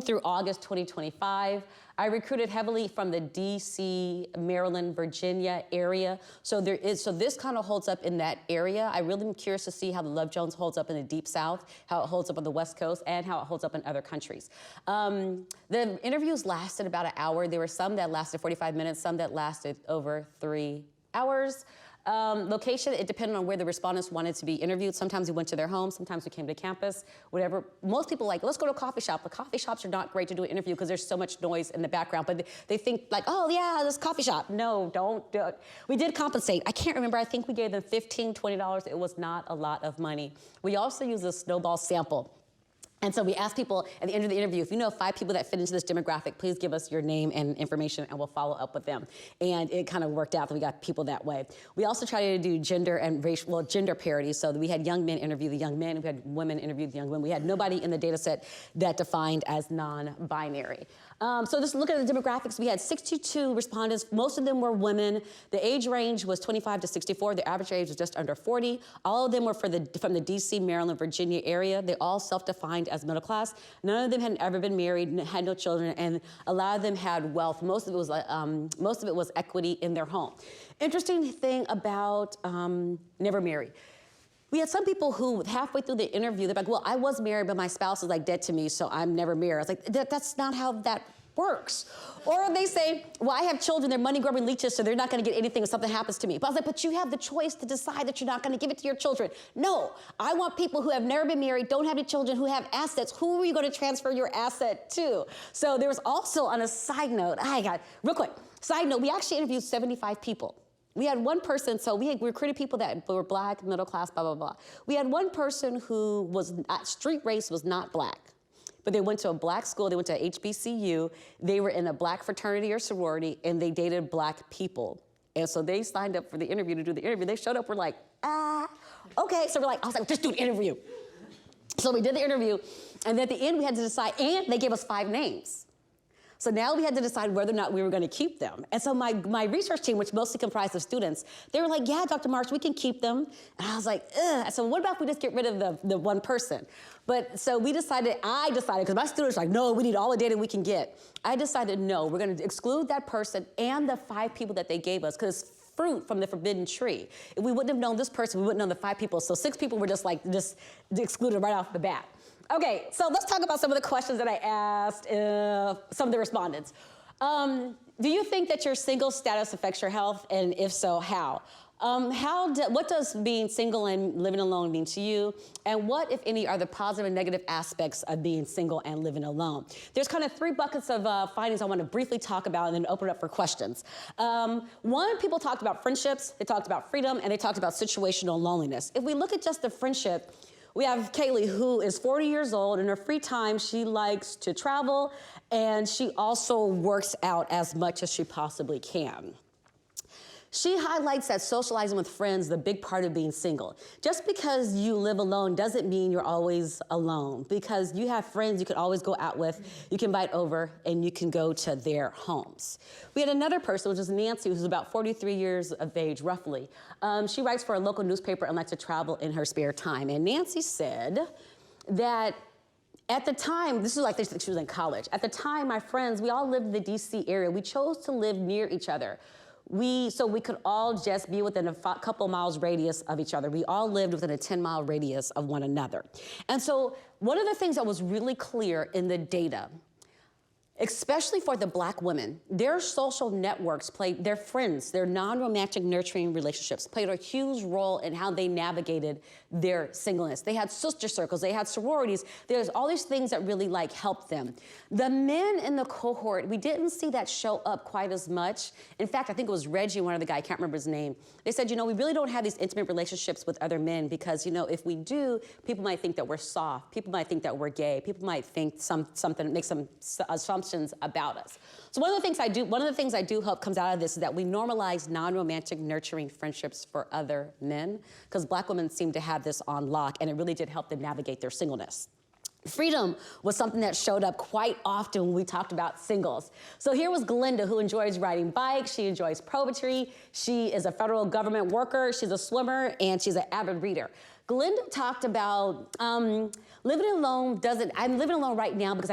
through August 2025. I recruited heavily from the DC, Maryland, Virginia area. So this kind of holds up in that area. I really am curious to see how the Love Jones holds up in the Deep South, how it holds up on the West Coast, and how it holds up in other countries. The interviews lasted about an hour. There were some that lasted 45 minutes, some that lasted over 3 hours. Location, it depended on where the respondents wanted to be interviewed. Sometimes we went to their home, sometimes we came to campus, whatever. Most people like, let's go to a coffee shop. The coffee shops are not great to do an interview because there's so much noise in the background, but they think like, oh yeah, this coffee shop. No, don't do it. We did compensate. I can't remember, I think we gave them $15, $20. It was not a lot of money. We also used a snowball sample. And so we asked people at the end of the interview, if you know 5 people that fit into this demographic, please give us your name and information and we'll follow up with them. And it kind of worked out that we got people that way. We also tried to do gender and racial, well, gender parity. So we had young men interview the young men, we had women interview the young women. We had nobody in the data set that defined as non-binary. So just look at the demographics. We had 62 respondents. Most of them were women. The age range was 25 to 64. The average age was just under 40. All of them were from the DC, Maryland, Virginia area. They all self-defined as middle class. None of them had ever been married, had no children, and a lot of them had wealth. Most of it was equity in their home. Interesting thing about never married. We had some people who halfway through the interview, they're like, well, I was married, but my spouse is like dead to me, so I'm never married. I was like, that's not how that works. Or they say, well, I have children, they're money-grubbing leeches, so they're not gonna get anything if something happens to me. But I was like, but you have the choice to decide that you're not gonna give it to your children. No, I want people who have never been married, don't have any children, who have assets. Who are you gonna transfer your asset to? So there was also, on a side note, real quick, side note, we actually interviewed 75 people. We had one person, so we recruited people that were black, middle class, blah, blah, blah. We had one person who was, street race was not black, but they went to a black school, they went to HBCU, they were in a black fraternity or sorority, and they dated black people. And so they signed up for the interview to do the interview. They showed up, we're like, okay. So I was like, just do the interview. So we did the interview, and at the end we had to decide, and they gave us 5 names. So now we had to decide whether or not we were going to keep them. And so my research team, which mostly comprised of students, they were like, yeah, Dr. Marsh, we can keep them. And I was like, ugh. So what about if we just get rid of the one person? But so I decided, because my students were like, no, we need all the data we can get. I decided, no, we're going to exclude that person and the 5 people that they gave us, because it's fruit from the forbidden tree. If we wouldn't have known this person, we wouldn't know the 5 people. So 6 people were just excluded right off the bat. Okay, so let's talk about some of the questions that I asked some of the respondents. Do you think that your single status affects your health? And if so, how? What does being single and living alone mean to you? And what, if any, are the positive and negative aspects of being single and living alone? There's kind of 3 buckets of findings I want to briefly talk about and then open it up for questions. One, people talked about friendships, they talked about freedom, and they talked about situational loneliness. If we look at just the friendship, we have Kaylee, who is 40 years old. In her free time, she likes to travel, and she also works out as much as she possibly can. She highlights that socializing with friends is a big part of being single. Just because you live alone doesn't mean you're always alone, because you have friends you can always go out with, you can invite over, and you can go to their homes. We had another person, which is Nancy, who's about 43 years of age, roughly. She writes for a local newspaper and likes to travel in her spare time. And Nancy said that at the time, this was like she was in college. At the time, my friends, we all lived in the DC area. We chose to live near each other. So we could all just be within a couple miles radius of each other. We all lived within a 10-mile radius of one another. And so one of the things that was really clear in the data, especially for the Black women, their social networks played, their friends, their non-romantic nurturing relationships played a huge role in how they navigated their singleness. They had sister circles, they had sororities, there's all these things that really like helped them. The men in the cohort, we didn't see that show up quite as much. In fact, I think it was Reggie, one of the guys, I can't remember his name. They said, we really don't have these intimate relationships with other men because, if we do, people might think that we're soft, people might think that we're gay, people might think something, make some assumptions about us. So one of the things I do hope comes out of this is that we normalize non-romantic nurturing friendships for other men, because Black women seem to have this on lock, and it really did help them navigate their singleness. Freedom was something that showed up quite often when we talked about singles. So here was Glenda, who enjoys riding bikes, she enjoys poetry, she is a federal government worker, she's a swimmer, and she's an avid reader. Glenda talked about living alone I'm living alone right now because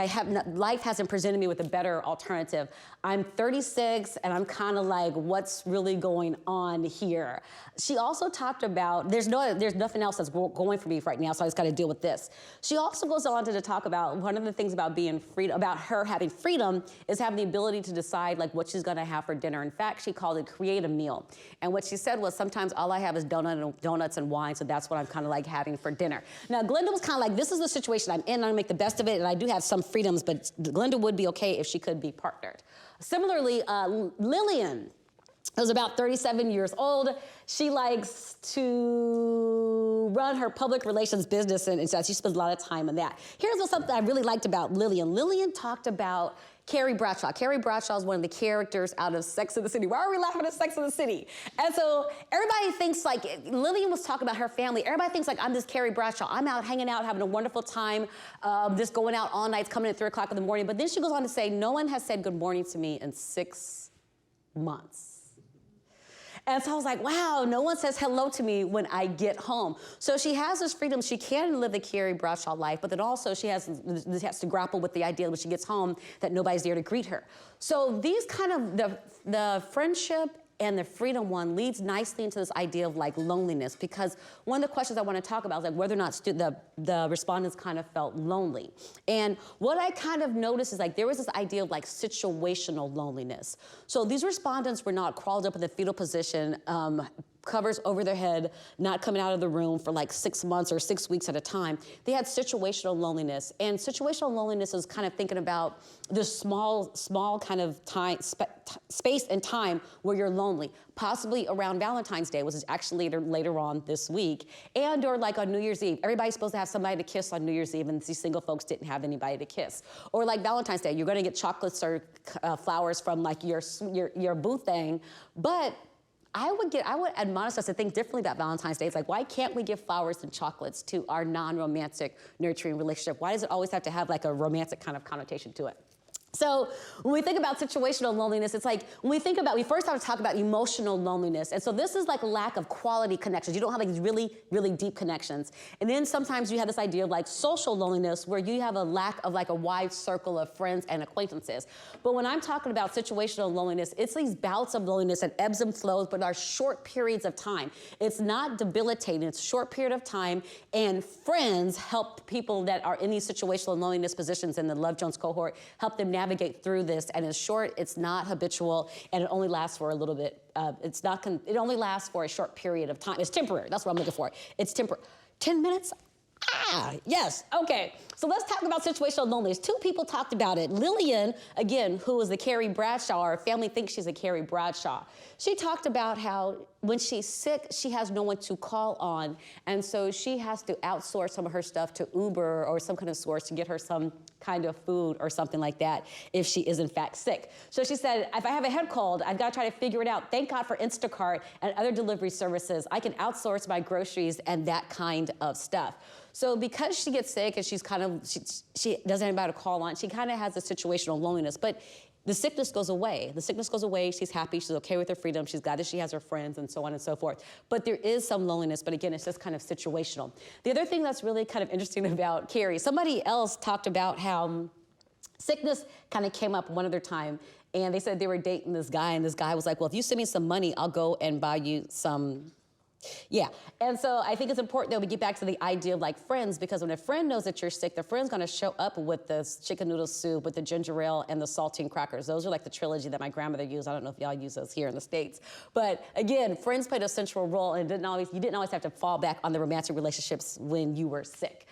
life hasn't presented me with a better alternative. I'm 36 and I'm kind of like, what's really going on here? She also talked about, there's nothing else that's going for me right now, so I just gotta deal with this. She also goes on to talk about one of the things about being free, about her having freedom is having the ability to decide like what she's gonna have for dinner. In fact, she called it create a meal. And what she said was sometimes all I have is donuts and wine, so that's what I'm kind of like having for dinner. Now, Glenda was kind of like, this is the situation I'm in, I'm gonna make the best of it, and I do have some freedoms, but Glenda would be okay if she could be partnered. Similarly, Lillian is about 37 years old. She likes to run her public relations business, and she spends a lot of time on that. Here's something I really liked about Lillian. Lillian talked about Carrie Bradshaw. Carrie Bradshaw is one of the characters out of Sex and the City. Why are we laughing at Sex and the City? And so everybody thinks like, Lillian was talking about her family. Everybody thinks like, I'm this Carrie Bradshaw. I'm out hanging out, having a wonderful time, just going out all nights, coming at 3 o'clock in the morning. But then she goes on to say, no one has said good morning to me in 6 months. And so I was like, wow, no one says hello to me when I get home. So she has this freedom. She can live the Carrie Bradshaw life, but then also she has to grapple with the idea when she gets home that nobody's there to greet her. So these kind of, the friendship and the freedom one leads nicely into this idea of like loneliness, because one of the questions I want to talk about is like whether or not the respondents kind of felt lonely. And what I kind of noticed is like there was this idea of like situational loneliness. So these respondents were not crawled up in the fetal position, covers over their head, not coming out of the room for like 6 months or 6 weeks at a time. They had situational loneliness. And situational loneliness is kind of thinking about this small kind of space and time where you're lonely, possibly around Valentine's Day, which is actually later on this week, and or like on New Year's Eve. Everybody's supposed to have somebody to kiss on New Year's Eve, and these single folks didn't have anybody to kiss. Or like Valentine's Day, you're gonna get chocolates or flowers from like your boo thing, but I would admonish us to think differently about Valentine's Day. It's like, why can't we give flowers and chocolates to our non-romantic nurturing relationship? Why does it always have to have like a romantic kind of connotation to it? So when we think about situational loneliness, it's like, we first have to talk about emotional loneliness. And so this is like a lack of quality connections. You don't have like these really, really deep connections. And then sometimes you have this idea of like social loneliness where you have a lack of like a wide circle of friends and acquaintances. But when I'm talking about situational loneliness, it's these bouts of loneliness that ebbs and flows, but are short periods of time. It's not debilitating, it's a short period of time, and friends help people that are in these situational loneliness positions in the Love Jones cohort, help them navigate through this. And it's short, it's not habitual, and it only lasts for a little bit. It only lasts for a short period of time. It's temporary, that's what I'm looking for. It's temporary. 10 minutes? Yes, okay. So let's talk about situational loneliness. 2 people talked about it. Lillian, again, who is the Carrie Bradshaw, or her family thinks she's a Carrie Bradshaw. She talked about how when she's sick, she has no one to call on, and so she has to outsource some of her stuff to Uber or some kind of source to get her some kind of food or something like that if she is in fact sick. So she said, if I have a head cold, I've got to try to figure it out. Thank God for Instacart and other delivery services. I can outsource my groceries and that kind of stuff. So because she gets sick and she doesn't have anybody to call on, she kind of has a situational loneliness. But the sickness goes away. The sickness goes away. She's happy. She's okay with her freedom. She's glad that she has her friends and so on and so forth. But there is some loneliness. But again, it's just kind of situational. The other thing that's really kind of interesting about Carrie, somebody else talked about how sickness kind of came up one other time. And they said they were dating this guy. And this guy was like, well, if you send me some money, I'll go and buy you some Yeah, and so I think it's important that we get back to the idea of like friends, because when a friend knows that you're sick, the friend's gonna show up with the chicken noodle soup, with the ginger ale, and the saltine crackers. Those are like the trilogy that my grandmother used. I don't know if y'all use those here in the States. But again, friends played a central role, and you didn't always have to fall back on the romantic relationships when you were sick.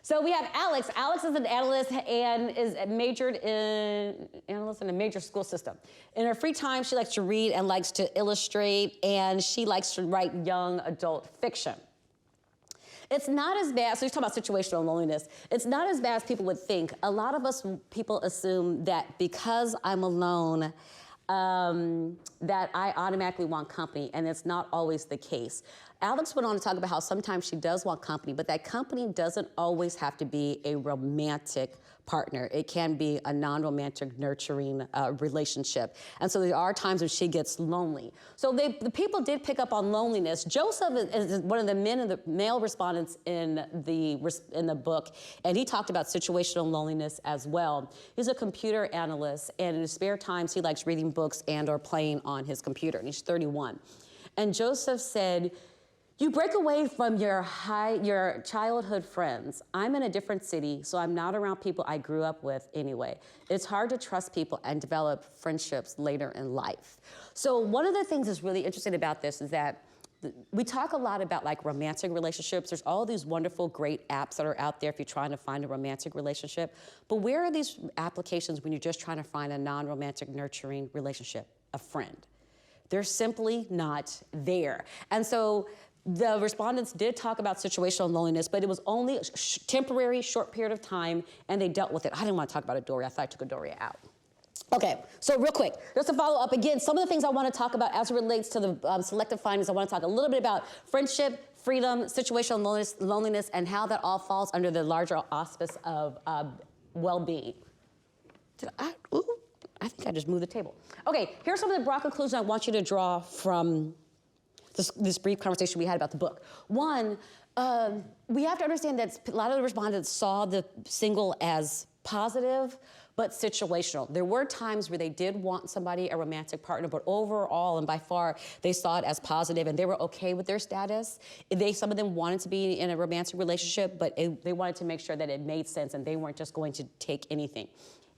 So we have Alex. Alex is an analyst and is majored in analyst in a major school system. In her free time, she likes to read and likes to illustrate, and she likes to write young adult fiction. It's not as bad, so you're talking about situational loneliness. It's not as bad as people would think. A lot of us people assume that because I'm alone, that I automatically want company, and it's not always the case. Alex went on to talk about how sometimes she does want company, but that company doesn't always have to be a romantic partner. It can be a non-romantic, nurturing relationship. And so there are times when she gets lonely. So the people did pick up on loneliness. Joseph is one of the male respondents in the book, and he talked about situational loneliness as well. He's a computer analyst, and in his spare times, he likes reading books and or playing on his computer, and he's 31. And Joseph said, you break away from your childhood friends. I'm in a different city, so I'm not around people I grew up with anyway. It's hard to trust people and develop friendships later in life. So one of the things that's really interesting about this is that we talk a lot about like romantic relationships. There's all these wonderful, great apps that are out there if you're trying to find a romantic relationship. But where are these applications when you're just trying to find a non-romantic, nurturing relationship, a friend? They're simply not there. And so the respondents did talk about situational loneliness, but it was only a temporary, short period of time, and they dealt with it. I didn't want to talk about Adoria. I thought I took Adoria out. Okay, so real quick, just to follow up again, some of the things I want to talk about as it relates to the selective findings. I want to talk a little bit about friendship, freedom, situational loneliness, and how that all falls under the larger auspice of well-being. I think I just moved the table. Okay, here's some of the broad conclusions I want you to draw from this brief conversation we had about the book. One, we have to understand that a lot of the respondents saw the single as positive, but situational. There were times where they did want somebody, a romantic partner, but overall and by far, they saw it as positive and they were okay with their status. Some of them wanted to be in a romantic relationship, but they wanted to make sure that it made sense and they weren't just going to take anything.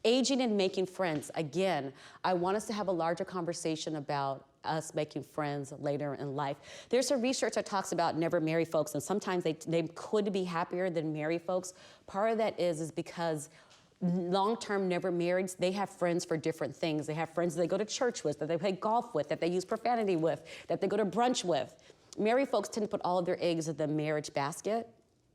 Aging and making friends. Again, I want us to have a larger conversation about us making friends later in life. There's some research that talks about never marry folks, and sometimes they could be happier than marry folks. Part of that is because long-term never marrieds, they have friends for different things. They have friends that they go to church with, that they play golf with, that they use profanity with, that they go to brunch with. Married folks tend to put all of their eggs in the marriage basket,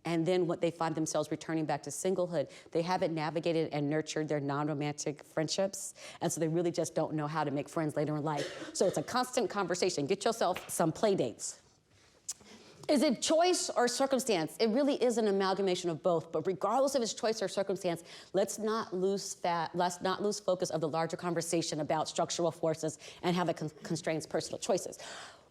and then when they find themselves returning back to singlehood, they haven't navigated and nurtured their non-romantic friendships, and so they really just don't know how to make friends later in life. So it's a constant conversation. Get yourself some play dates. Is it choice or circumstance? It really is an amalgamation of both, but regardless of its choice or circumstance, let's not lose focus of the larger conversation about structural forces and how that constrains personal choices.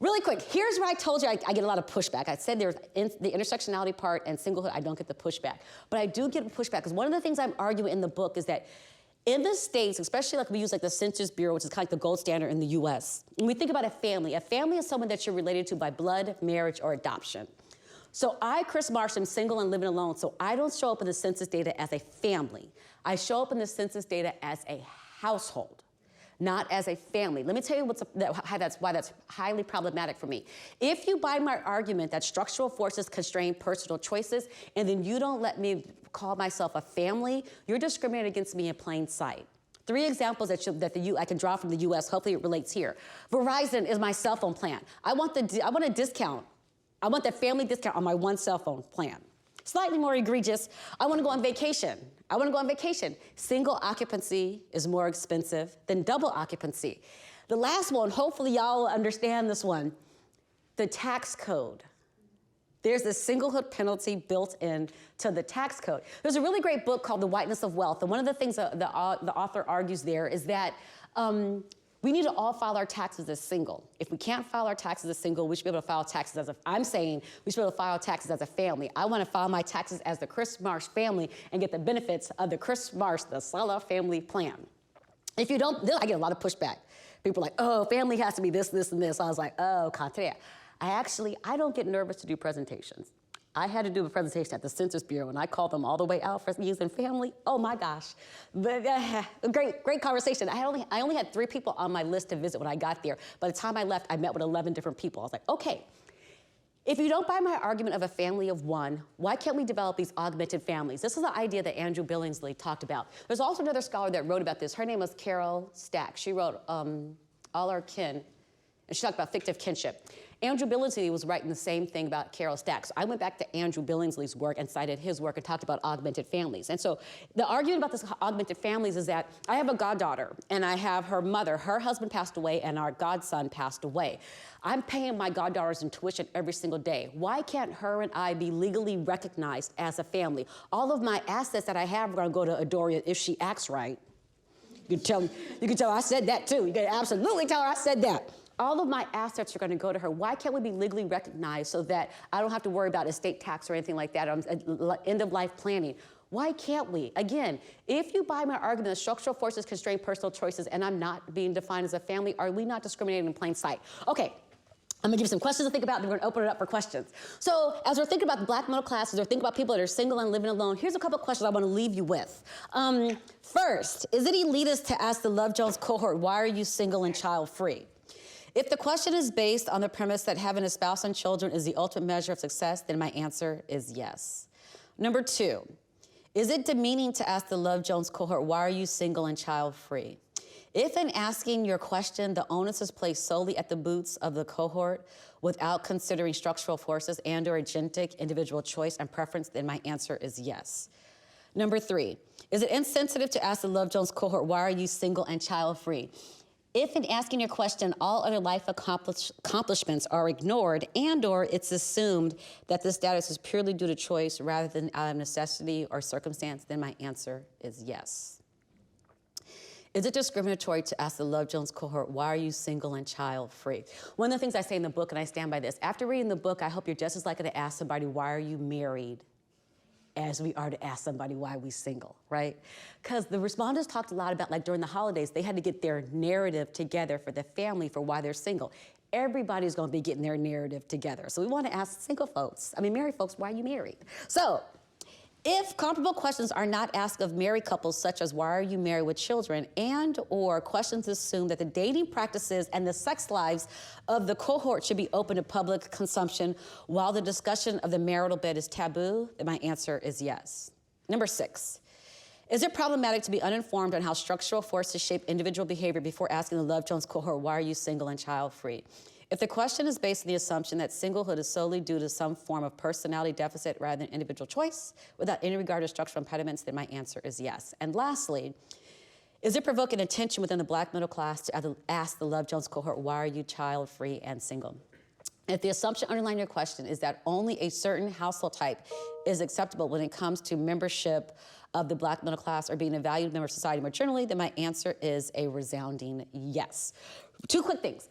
Really quick, here's where I told you I get a lot of pushback. I said there's the intersectionality part and singlehood, I don't get the pushback. But I do get pushback, because one of the things I'm arguing in the book is that in the States, especially like we use like the Census Bureau, which is kind of like the gold standard in the US, when we think about a family is someone that you're related to by blood, marriage, or adoption. So I, Kris Marsh, am single and living alone, so I don't show up in the census data as a family. I show up in the census data as a household, not as a family. Let me tell you why that's highly problematic for me. If you buy my argument that structural forces constrain personal choices, and then you don't let me call myself a family, you're discriminating against me in plain sight. 3 examples I can draw from the US, hopefully it relates here. Verizon is my cell phone plan. I want a discount. I want the family discount on my one cell phone plan. Slightly more egregious, I want to go on vacation. Single occupancy is more expensive than double occupancy. The last one, hopefully y'all understand this one, the tax code. There's a singlehood penalty built in to the tax code. There's a really great book called The Whiteness of Wealth, and one of the things the author argues there is that we need to all file our taxes as single. If we can't file our taxes as single, we should be able to file taxes as I'm saying we should be able to file taxes as a family. I want to file my taxes as the Kris Marsh family and get the benefits of the Kris Marsh, the SALA family plan. If you don't, I get a lot of pushback. People are like, oh, family has to be this, this, and this. I was like, oh, contraire. I don't get nervous to do presentations. I had to do a presentation at the Census Bureau, and I called them all the way out for using family. Oh my gosh, but great conversation. I only had 3 people on my list to visit when I got there. By the time I left, I met with 11 different people. I was like, okay, if you don't buy my argument of a family of one, why can't we develop these augmented families? This is the idea that Andrew Billingsley talked about. There's also another scholar that wrote about this. Her name was Carol Stack. She wrote All Our Kin, and she talked about fictive kinship. Andrew Billingsley was writing the same thing about Carol Stack. So I went back to Andrew Billingsley's work and cited his work and talked about augmented families. And so the argument about this augmented families is that I have a goddaughter and I have her mother. Her husband passed away and our godson passed away. I'm paying my goddaughter's tuition every single day. Why can't her and I be legally recognized as a family? All of my assets that I have are gonna go to Adoria if she acts right. You can tell I said that too. You can absolutely tell her I said that. All of my assets are going to go to her. Why can't we be legally recognized so that I don't have to worry about estate tax or anything like that, end-of-life planning? Why can't we? Again, if you buy my argument that structural forces constrain personal choices and I'm not being defined as a family, are we not discriminating in plain sight? Okay. I'm gonna give you some questions to think about, and we're gonna open it up for questions. So as we're thinking about the black middle class, as we're thinking about people that are single and living alone, here's a couple of questions I wanna leave you with. First, is it elitist to ask the Love Jones cohort, why are you single and child-free? If the question is based on the premise that having a spouse and children is the ultimate measure of success, then my answer is yes. Number 2, is it demeaning to ask the Love Jones cohort, why are you single and child-free? If in asking your question, the onus is placed solely at the boots of the cohort without considering structural forces and/or agentic individual choice and preference, then my answer is yes. Number 3, is it insensitive to ask the Love Jones cohort, why are you single and child-free? If in asking your question, all other life accomplishments are ignored and/or it's assumed that this status is purely due to choice rather than out of necessity or circumstance, then my answer is yes. Is it discriminatory to ask the Love Jones cohort, why are you single and child-free? One of the things I say in the book, and I stand by this, after reading the book, I hope you're just as likely to ask somebody, why are you married, as we are to ask somebody why we single, right? Because the respondents talked a lot about, like during the holidays, they had to get their narrative together for the family for why they're single. Everybody's gonna be getting their narrative together. So we wanna ask married folks, why are you married? So, if comparable questions are not asked of married couples, such as why are you married with children, and/or questions assume that the dating practices and the sex lives of the cohort should be open to public consumption while the discussion of the marital bed is taboo, then my answer is yes. Number 6, is it problematic to be uninformed on how structural forces shape individual behavior before asking the Love Jones cohort, why are you single and child-free? If the question is based on the assumption that singlehood is solely due to some form of personality deficit rather than individual choice, without any regard to structural impediments, then my answer is yes. And lastly, is it provoking attention within the black middle class to ask the Love Jones cohort, why are you child-free and single? If the assumption underlying your question is that only a certain household type is acceptable when it comes to membership of the black middle class or being a valued member of society more generally, then my answer is a resounding yes. 2 quick things.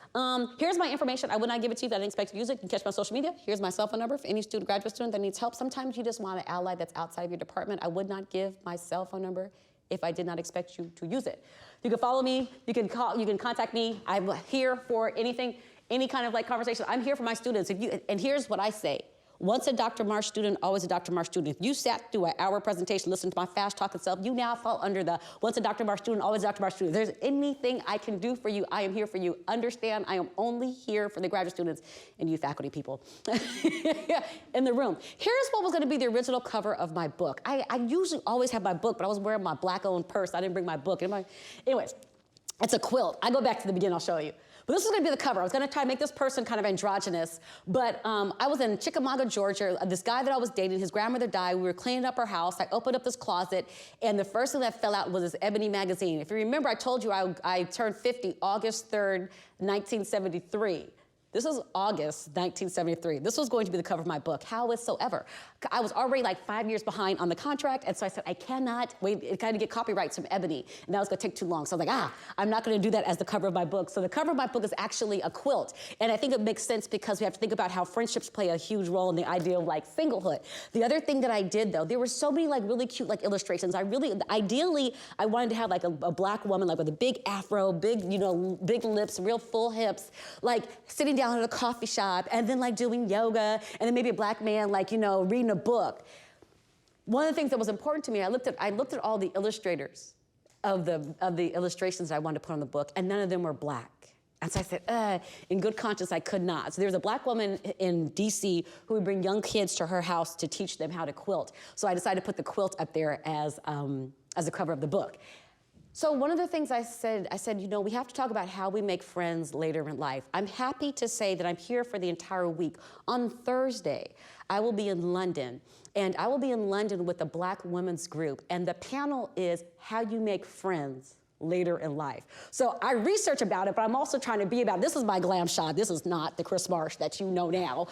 Here's my information. I would not give it to you if I didn't expect to use it. You can catch my social media. Here's my cell phone number for any graduate student that needs help. Sometimes you just want an ally that's outside of your department. I would not give my cell phone number if I did not expect you to use it. You can follow me. You can contact me. I'm here for anything, any kind of conversation. I'm here for my students. And here's what I say. Once a Dr. Marsh student, always a Dr. Marsh student. If you sat through an hour presentation, listened to my fast talking self, you now fall under the once a Dr. Marsh student, always a Dr. Marsh student. If there's anything I can do for you, I am here for you. Understand, I am only here for the graduate students and you faculty people in the room. Here's what was gonna be the original cover of my book. I usually always have my book, but I was wearing my black-owned purse. I didn't bring my book. Anyways, it's a quilt. I go back to the beginning, I'll show you. But this is gonna be the cover. I was gonna try to make this person kind of androgynous, but I was in Chickamauga, Georgia. This guy that I was dating, his grandmother died. We were cleaning up her house. I opened up this closet, and the first thing that fell out was this Ebony magazine. If you remember, I told you I turned 50 August 3rd, 1973. This is August 1973. This was going to be the cover of my book, How Is So Ever. I was already like 5 years behind on the contract, and so I said, I cannot wait, it kind of get copyrights from Ebony, and that was gonna take too long. So I was like, I'm not gonna do that as the cover of my book. So the cover of my book is actually a quilt, and I think it makes sense because we have to think about how friendships play a huge role in the idea of like singlehood. The other thing that I did though, there were so many like really cute like illustrations. Ideally, I wanted to have like a black woman like with a big afro, big, you know, big lips, real full hips, like sitting down at a coffee shop and then like doing yoga, and then maybe a black man like, you know, reading a book. One of the things that was important to me, I looked at all the illustrators of the illustrations that I wanted to put on the book, and none of them were black. And so I said, in good conscience, I could not. So there was a black woman in DC who would bring young kids to her house to teach them how to quilt. So I decided to put the quilt up there as the cover of the book. So one of the things I said, you know, we have to talk about how we make friends later in life. I'm happy to say that I'm here for the entire week. On Thursday, I will be in London, and I will be in London with a Black women's group, and the panel is how you make friends later in life. So I research about it, but I'm also trying to be about, this is my glam shot. This is not the Kris Marsh that you know now.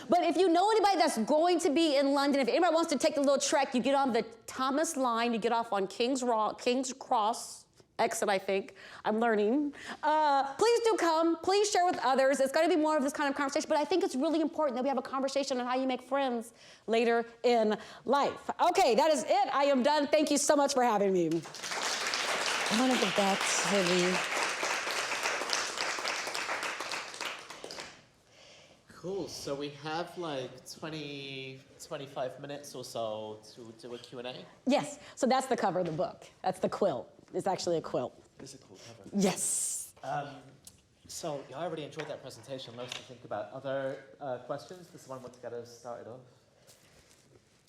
But if you know anybody that's going to be in London, if anybody wants to take the little trek, you get on the Thomas line, you get off on King's Cross, exit, I think. I'm learning. Please do come. Please share with others. It's going to be more of this kind of conversation, but I think it's really important that we have a conversation on how you make friends later in life. Okay, that is it. I am done. Thank you so much for having me. I want to get back to the... Cool, so we have like 25 minutes or so to do a Q&A? Yes, so that's the cover of the book. That's the quilt. It's actually a quilt. It's a cool cover. Yes. So yeah, I really enjoyed that presentation. Lots to think about. Other questions? This one want to get us started off.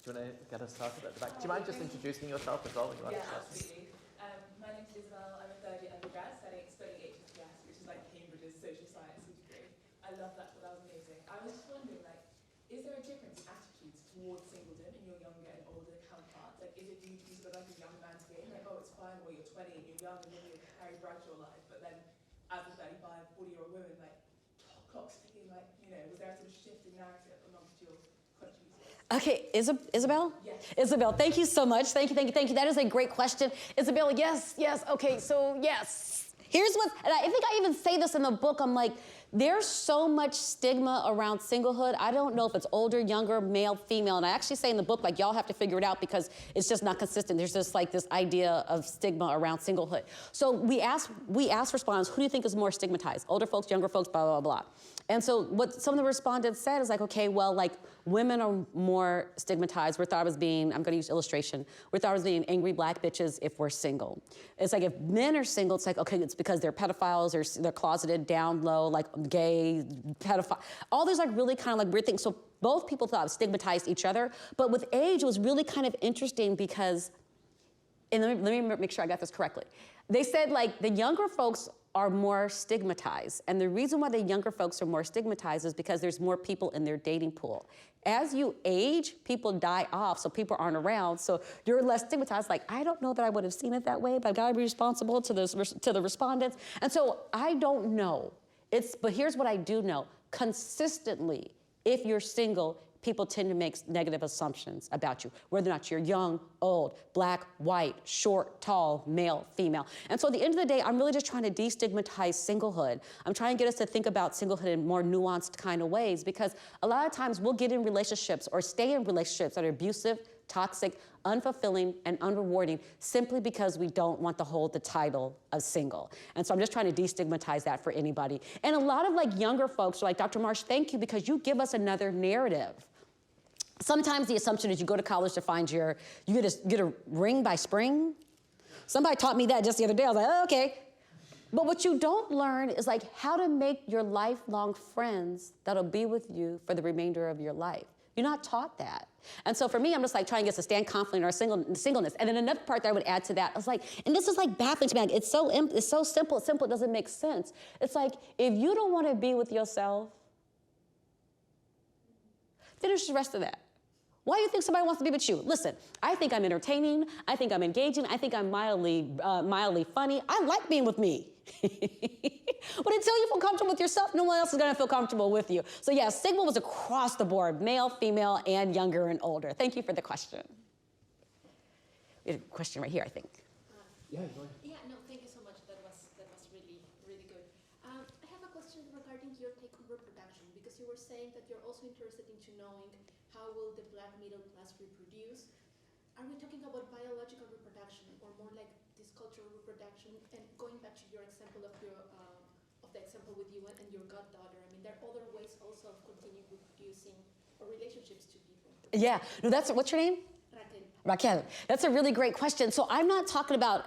Do you want to get us started at the back? Do you mind just introducing yourself as well when you ask questions? Absolutely. My name is Isabel. I'm a third year undergrad studying HSPS, which is like Cambridge's social sciences degree. I love that. That was amazing. I was just wondering, like, is there a difference in attitudes towards singledom in your younger and older counterparts? Like, is it you sort of like a young man's game, like, oh, it's fine, well, you're 20 and you're young and then you're Harry Bradshaw life, but then as a 35, 40-year-old woman, like, clock's ticking, like, you know, was there a sort of shift in narrative amongst your contributors? Okay, Isabel? Yes. Isabel, thank you so much. Thank you. That is a great question. Isabel, yes. Okay, so yes. Here's what, and I think I even say this in the book, I'm like, there's so much stigma around singlehood. I don't know if it's older, younger, male, female, and I actually say in the book, like, y'all have to figure it out because it's just not consistent. There's just like this idea of stigma around singlehood. So we asked respondents, who do you think is more stigmatized? Older folks, younger folks, blah, blah, blah. And so what some of the respondents said is like, okay, well, like, women are more stigmatized. We're thought of as being, I'm gonna use illustration, we're thought of as being angry black bitches if we're single. It's like if men are single, it's like, okay, it's because they're pedophiles or they're closeted, down low, like gay, pedophile. All these like really kind of like weird things. So both people thought stigmatized each other, but with age, it was really kind of interesting because, and let me make sure I got this correctly. They said like the younger folks are more stigmatized. And the reason why the younger folks are more stigmatized is because there's more people in their dating pool. As you age, people die off, so people aren't around, so you're less stigmatized. Like, I don't know that I would have seen it that way, but I've got to be responsible to the respondents. And so I don't know. But here's what I do know. Consistently, if you're single, people tend to make negative assumptions about you, whether or not you're young, old, black, white, short, tall, male, female. And so at the end of the day, I'm really just trying to destigmatize singlehood. I'm trying to get us to think about singlehood in more nuanced kind of ways, because a lot of times we'll get in relationships or stay in relationships that are abusive, toxic, unfulfilling, and unrewarding simply because we don't want to hold the title of single. And so I'm just trying to destigmatize that for anybody. And a lot of like younger folks are like, Dr. Marsh, thank you, because you give us another narrative. Sometimes the assumption is you go to college to find you get a ring by spring. Somebody taught me that just the other day. I was like, oh, okay. But what you don't learn is like how to make your lifelong friends that'll be with you for the remainder of your life. You're not taught that. And so for me, I'm just like trying to get us to stand confidently in our singleness. And then another part that I would add to that, I was like, and this is like baffling to me, like, it's so simple, it doesn't make sense. It's like, if you don't want to be with yourself, finish the rest of that. Why do you think somebody wants to be with you? Listen, I think I'm entertaining, I think I'm engaging, I think I'm mildly funny. I like being with me. But until you feel comfortable with yourself, no one else is gonna feel comfortable with you. So yeah, Sigma was across the board, male, female, and younger and older. Thank you for the question. We had a question right here, I think. Yeah, go ahead. Yeah, no, thank you so much. That was really, really good. I have a question regarding your take on reproduction, because you were saying that you're also interested into knowing how will the Black middle class reproduce. Are we talking about biological reproduction or more like this cultural reproduction? And going back to your example of the example with you and your goddaughter, I mean, there are other ways also of continuing reproducing or relationships to people. Yeah, no, what's your name? Raquel, that's a really great question. So I'm not talking about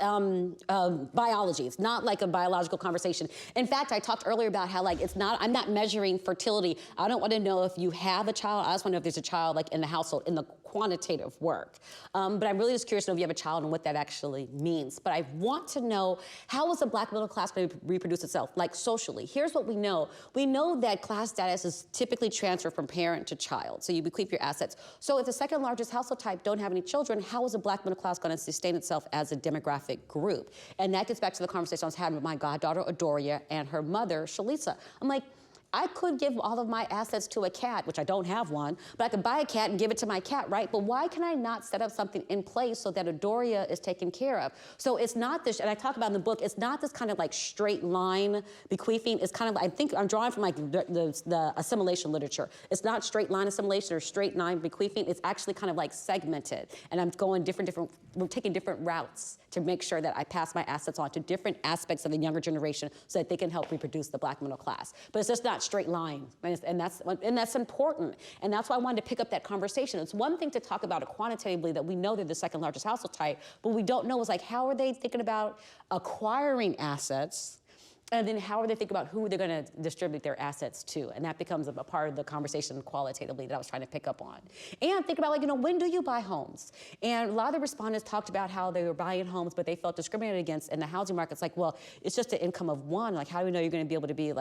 biology. It's not like a biological conversation. In fact, I talked earlier about how I'm not measuring fertility. I don't want to know if you have a child. I just want to know if there's a child in the household in the quantitative work. But I'm really just curious to know if you have a child and what that actually means. But I want to know, how is the Black middle class going to reproduce itself, socially? Here's what we know. We know that class status is typically transferred from parent to child. So you bequeath your assets. So if the second largest household type don't have any children, how is the Black middle class going to sustain itself as a demographic group? And that gets back to the conversation I was having with my goddaughter, Adoria, and her mother, Shalisa. I'm like, I could give all of my assets to a cat, which I don't have one, but I could buy a cat and give it to my cat, right? But why can I not set up something in place so that Adoria is taken care of? So it's not this, and I talk about in the book, it's not this kind of straight line bequeathing. It's kind of, I think I'm drawing from the assimilation literature. It's not straight line assimilation or straight line bequeathing. It's actually kind of segmented. And I'm going we're taking different routes to make sure that I pass my assets on to different aspects of the younger generation so that they can help reproduce the Black middle class. But it's just not straight line, and that's important. And that's why I wanted to pick up that conversation. It's one thing to talk about it quantitatively, that we know they're the second largest household type, but we don't know how are they thinking about acquiring assets, and then how are they thinking about who they're going to distribute their assets to? And that becomes a part of the conversation qualitatively that I was trying to pick up on. And think about, when do you buy homes? And a lot of the respondents talked about how they were buying homes, but they felt discriminated against in the housing market. It's well, it's just an income of one. How do we know you're going to be able to be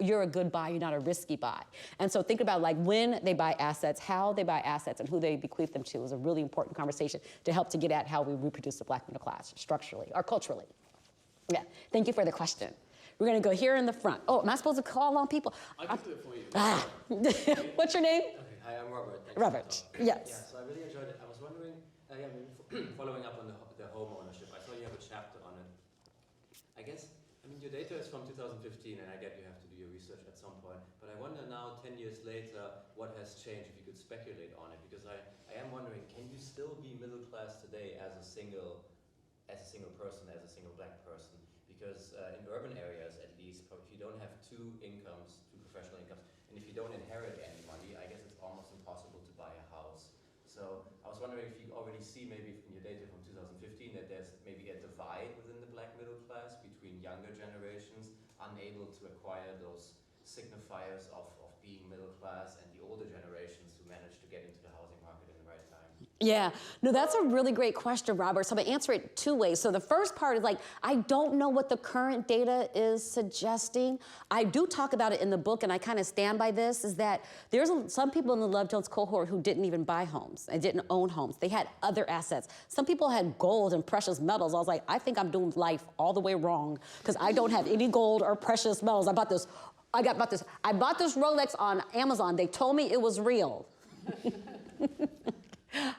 you're a good buy, you're not a risky buy? And so think about when they buy assets, how they buy assets, and who they bequeath them to is a really important conversation to help to get at how we reproduce the Black middle class structurally or culturally. Yeah, thank you for the question. We're gonna go here in the front. Oh, am I supposed to call on people? I can do it for you. What's your name? Okay, hi, I'm Robert. Thanks Robert, yes. Yeah, so I really enjoyed it. I was wondering, following up on the home ownership, I saw you have a chapter on it. I guess, your data is from 2015, and I get you have to do your research at some point, but I wonder now, 10 years later, what has changed, if you could speculate on it, because I am wondering, can you still be middle class today as a single person, as a single Black person? Because in urban areas, at least, if you don't have two professional incomes, and if you don't inherit any money, I guess it's almost impossible to buy a house. So I was wondering if you already see, maybe in your data from 2015, that there's maybe a divide within the Black middle class between younger generations unable to acquire those signifiers of being middle class, and the older generations who manage to get into the housing market in the right time. Yeah, no, that's a really great question, Robert. So I'm gonna answer it two ways. So the first part is I don't know what the current data is suggesting. I do talk about it in the book, and I kind of stand by this, is that there's some people in the Love Jones cohort who didn't even buy homes and didn't own homes. They had other assets. Some people had gold and precious metals. I was I think I'm doing life all the way wrong because I don't have any gold or precious metals. I bought this Rolex on Amazon. They told me it was real.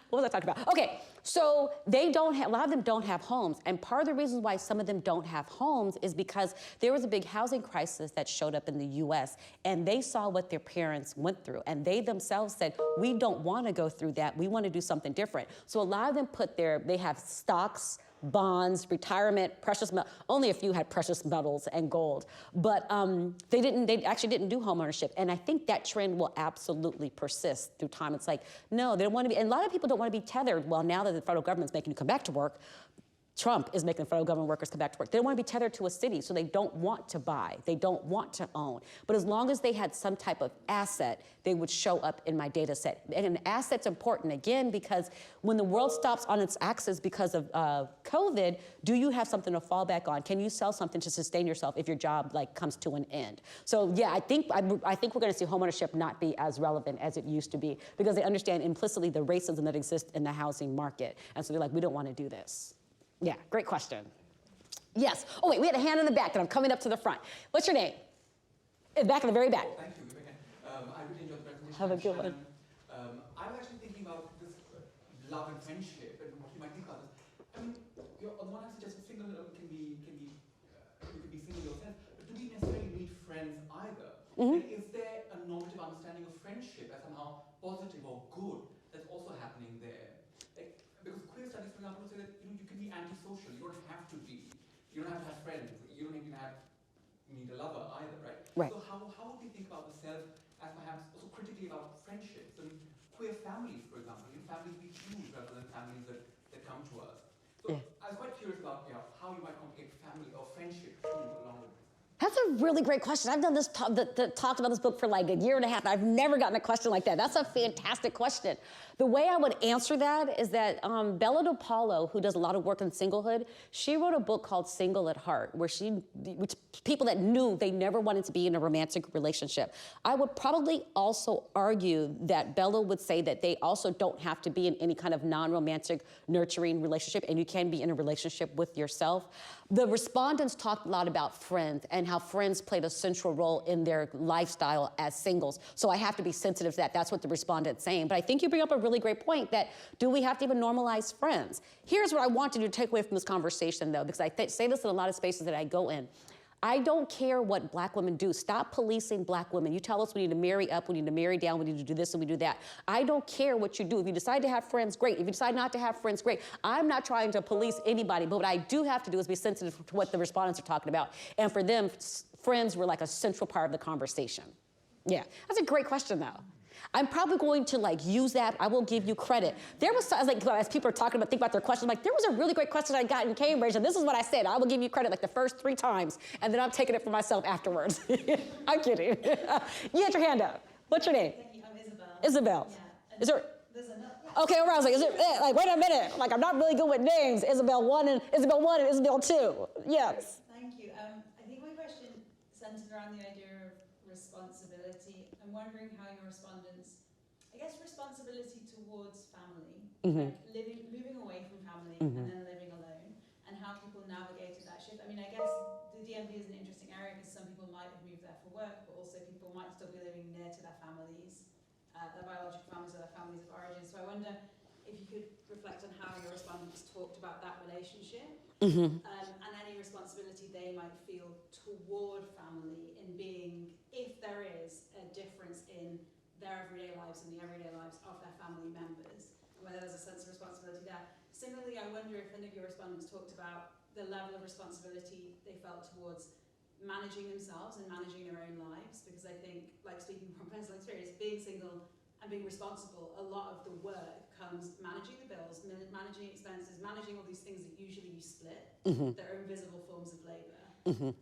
What was I talking about? Okay, so a lot of them don't have homes. And part of the reasons why some of them don't have homes is because there was a big housing crisis that showed up in the U.S. and they saw what their parents went through. And they themselves said, we don't want to go through that. We want to do something different. So a lot of them they have stocks, bonds, retirement, precious metals. Only a few had precious metals and gold, but they actually didn't do home ownership. And I think that trend will absolutely persist through time. It's no, they don't want to be, and a lot of people don't want to be tethered. Well, now that the federal government's making you come back to work, Trump is making federal government workers come back to work. They don't want to be tethered to a city, so they don't want to buy. They don't want to own. But as long as they had some type of asset, they would show up in my data set. And an asset's important, again, because when the world stops on its axis because of COVID, do you have something to fall back on? Can you sell something to sustain yourself if your job comes to an end? So yeah, I think we're going to see homeownership not be as relevant as it used to be because they understand implicitly the racism that exists in the housing market. And so they're we don't want to do this. Yeah, great question. Yes. Oh, wait, we had a hand in the back, and I'm coming up to the front. What's your name? Back in the very back. Oh, thank you. I really enjoyed the presentation. Have a good one. I was actually thinking about this love and friendship and what you might think about this. I mean, you're on the one hand suggesting single you can be single yourself, but do we necessarily need friends either? And is there a normative understanding of friendship as somehow positive or good that's also happening there? Like, because queer studies, for example, say that you can be antisocial. You don't have to be. You don't have to have friends. You don't even need a lover either, right? Right. So how would we think about the self as perhaps also critically about friendships and queer families, for example, families we choose rather than families that come to us. So I was quite curious about how you might complicate family or friendship too along with this. That's a really great question. I've done this, talked about this book for like a year and a half, and I've never gotten a question like that. That's a fantastic question. The way I would answer that is that Bella DePaulo, who does a lot of work on singlehood, she wrote a book called Single at Heart, which people that knew they never wanted to be in a romantic relationship. I would probably also argue that Bella would say that they also don't have to be in any kind of non-romantic, nurturing relationship, and you can be in a relationship with yourself. The respondents talked a lot about friends and how friends played a central role in their lifestyle as singles. So I have to be sensitive to that. That's what the respondent's saying. But I think you bring up a really great point that do we have to even normalize friends? Here's what I want you to take away from this conversation, though, because I say this in a lot of spaces that I go in. I don't care what black women do. Stop policing black women. You tell us we need to marry up, we need to marry down, we need to do this and we do that. I don't care what you do. If you decide to have friends, great. If you decide not to have friends, great. I'm not trying to police anybody, but what I do have to do is be sensitive to what the respondents are talking about. And for them, friends were like a central part of the conversation. Yeah, that's a great question, though. I'm probably going to use that. I will give you credit. There was, as people are talking about, think about their questions, there was a really great question I got in Cambridge, and this is what I said. I will give you credit the first 3 times, and then I'm taking it for myself afterwards. I'm kidding. You had your hand up. What's your name? Thank you. I'm Isabel. Isabel. Yeah. Is there? There's another. Okay, I was like, wait a minute. I'm not really good with names. Isabel 1 and Isabel 1 and Isabel 2. Yes. Thank you. I think my question centered around the idea of responsibility. I'm wondering how your respondents, responsibility towards family, moving away from family and then living alone, and how people navigated that shift. I guess the DMV is an interesting area because some people might have moved there for work, but also people might still be living near to their families, their biological families or their families of origin. So I wonder if you could reflect on how your respondents talked about that relationship and any responsibility they might feel toward family in being, if there is a difference in their everyday lives and the everyday lives of their family members, and whether there's a sense of responsibility there. Similarly, I wonder if any of your respondents talked about the level of responsibility they felt towards managing themselves and managing their own lives, because I think, speaking from personal experience, being single and being responsible, a lot of the work comes managing the bills, managing expenses, managing all these things that usually you split, that are invisible forms of labor.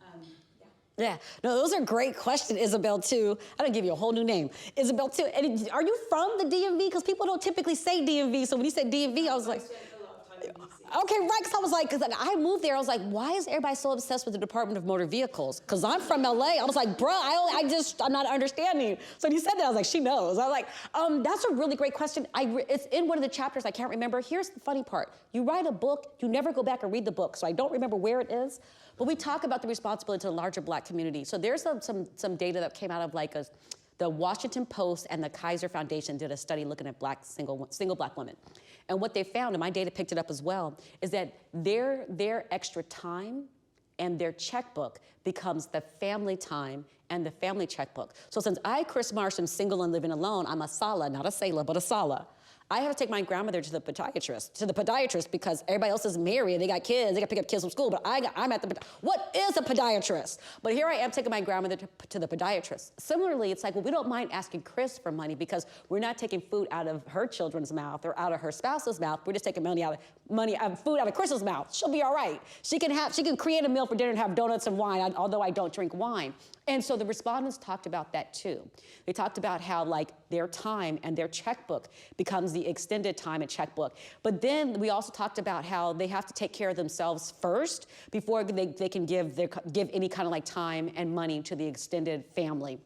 Yeah, no, those are great questions, Isabel 2. I didn't give you a whole new name. Isabel 2, and are you from the DMV? Because people don't typically say DMV, so when you said DMV, I was like, okay, right, because I was like, because I moved there, I was like, why is everybody so obsessed with the Department of Motor Vehicles? Because I'm from LA. I was like, bruh, I'm not understanding. So when you said that, I was like, she knows. I was like, that's a really great question. It's in one of the chapters, I can't remember. Here's the funny part. You write a book, you never go back and read the book, so I don't remember where it is. But we talk about the responsibility to the larger black community. So there's some data that came out of the Washington Post and the Kaiser Foundation did a study looking at single black women. And what they found, and my data picked it up as well, is that their extra time and their checkbook becomes the family time and the family checkbook. So since I, Kris Marsh, am single and living alone, I'm a SALA, not a SALA, but a SALA. I have to take my grandmother to the podiatrist because everybody else is married, they got kids, they got to pick up kids from school, but I'm at the, what is a podiatrist? But here I am taking my grandmother to the podiatrist. Similarly, it's like, well, we don't mind asking Kris for money because we're not taking food out of her children's mouth or out of her spouse's mouth, we're just taking food out of Kris's mouth. She'll be all right. She can create a meal for dinner and have donuts and wine, although I don't drink wine. And so the respondents talked about that too. They talked about how their time and their checkbook becomes the extended time and checkbook. But then we also talked about how they have to take care of themselves first before they can give any kind of time and money to the extended family.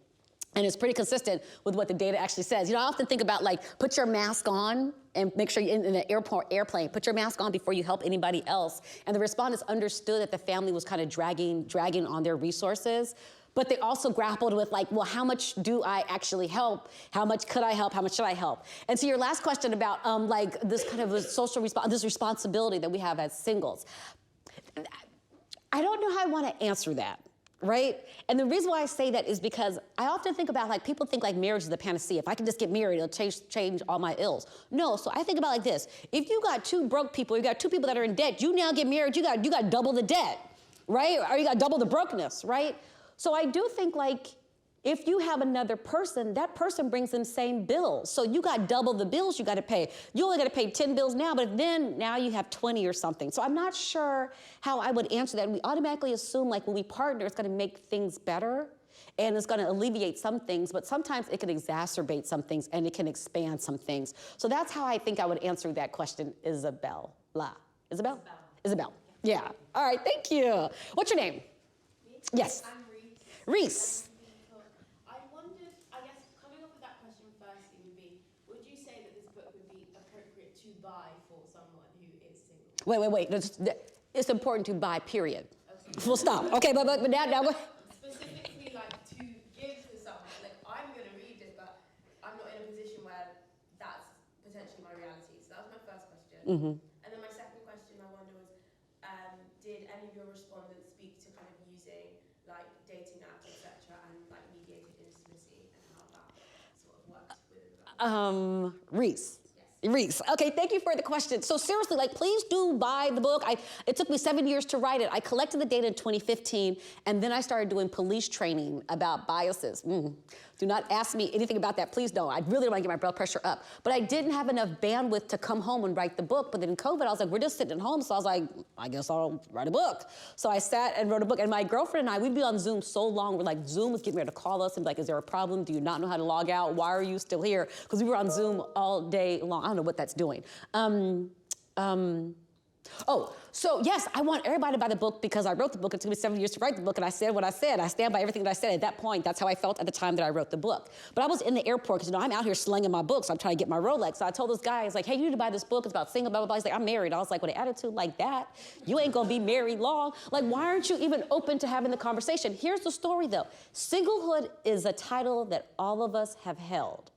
And it's pretty consistent with what the data actually says. You know, I often think about like, put your mask on and make sure you're in an airplane, put your mask on before you help anybody else. And the respondents understood that the family was kind of dragging on their resources, but they also grappled with like, well, how much do I actually help? How much could I help? How much should I help? And so your last question about like this kind of a social this responsibility that we have as singles. I don't know how I want to answer that. Right? And the reason why I say that is because I often think about like people think like marriage is the panacea. If I can just get married, it'll change all my ills. No, so I think about it like this. If you got two broke people, you got two people that are in debt, you now get married, you got double the debt, right? Or you got double the brokenness, right? So I do think like if you have another person, that person brings in same bills. So you got double the bills you got to pay. You only got to pay 10 bills now, but then now you have 20 or something. So I'm not sure how I would answer that. We automatically assume like when we partner, it's going to make things better and it's going to alleviate some things, but sometimes it can exacerbate some things and it can expand some things. So that's how I think I would answer that question, Isabella. Isabel? Isabel. Yeah. All right. Thank you. What's your name? Yes. I'm Reese. Wait. It's important to buy, period. Okay. Full stop. Okay, but now. Specifically, like to give to someone. Like I'm going to read it, but I'm not in a position where that's potentially my reality. So that was my first question. Mm-hmm. And then my second question, I wonder was, did any of your respondents speak to kind of using like dating apps, etc., and like mediated intimacy and how that sort of worked with Reese. Reese. Okay, thank you for the question. So seriously, like, please do buy the book. It took me 7 years to write it. I collected the data in 2015, and then I started doing police training about biases. Do not ask me anything about that. Please don't. I really don't want to get my blood pressure up. But I didn't have enough bandwidth to come home and write the book. But then in COVID, I was like, we're just sitting at home. So I was like, I guess I'll write a book. So I sat and wrote a book. And my girlfriend and I, we'd be on Zoom so long. We're like, Zoom was getting ready to call us and be like, is there a problem? Do you not know how to log out? Why are you still here? Because we were on Zoom all day long. I don't know what that's doing. So yes, I want everybody to buy the book because I wrote the book. It took me 7 years to write the book, and I said what I said. I stand by everything that I said at that point. That's how I felt at the time that I wrote the book. But I was in the airport because, I'm out here slinging my books. I'm trying to get my Rolex. So I told this guy, I was like, hey, you need to buy this book. It's about single, blah, blah, blah. He's like, I'm married. I was like, with an attitude like that, you ain't gonna be married long. Like, why aren't you even open to having the conversation? Here's the story, though. Singlehood is a title that all of us have held.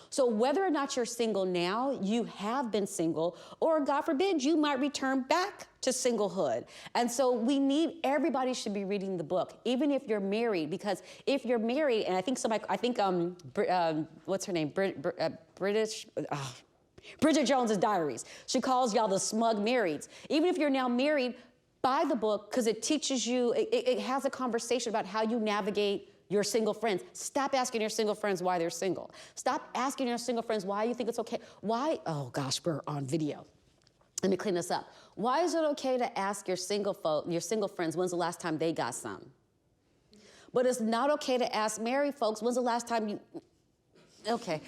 So whether or not you're single now, you have been single, or God forbid, you might return back to singlehood. And so everybody should be reading the book, even if you're married, because if you're married, and I think what's her name? Bridget Jones's Diaries. She calls y'all the smug marrieds. Even if you're now married, buy the book because it teaches you, it has a conversation about how you navigate your single friends. Stop asking your single friends why they're single. Stop asking your single friends why you think it's okay. Why? Oh gosh, we're on video. Let me clean this up. Why is it okay to ask your single friends when's the last time they got some? But it's not okay to ask married folks when's the last time you. Okay,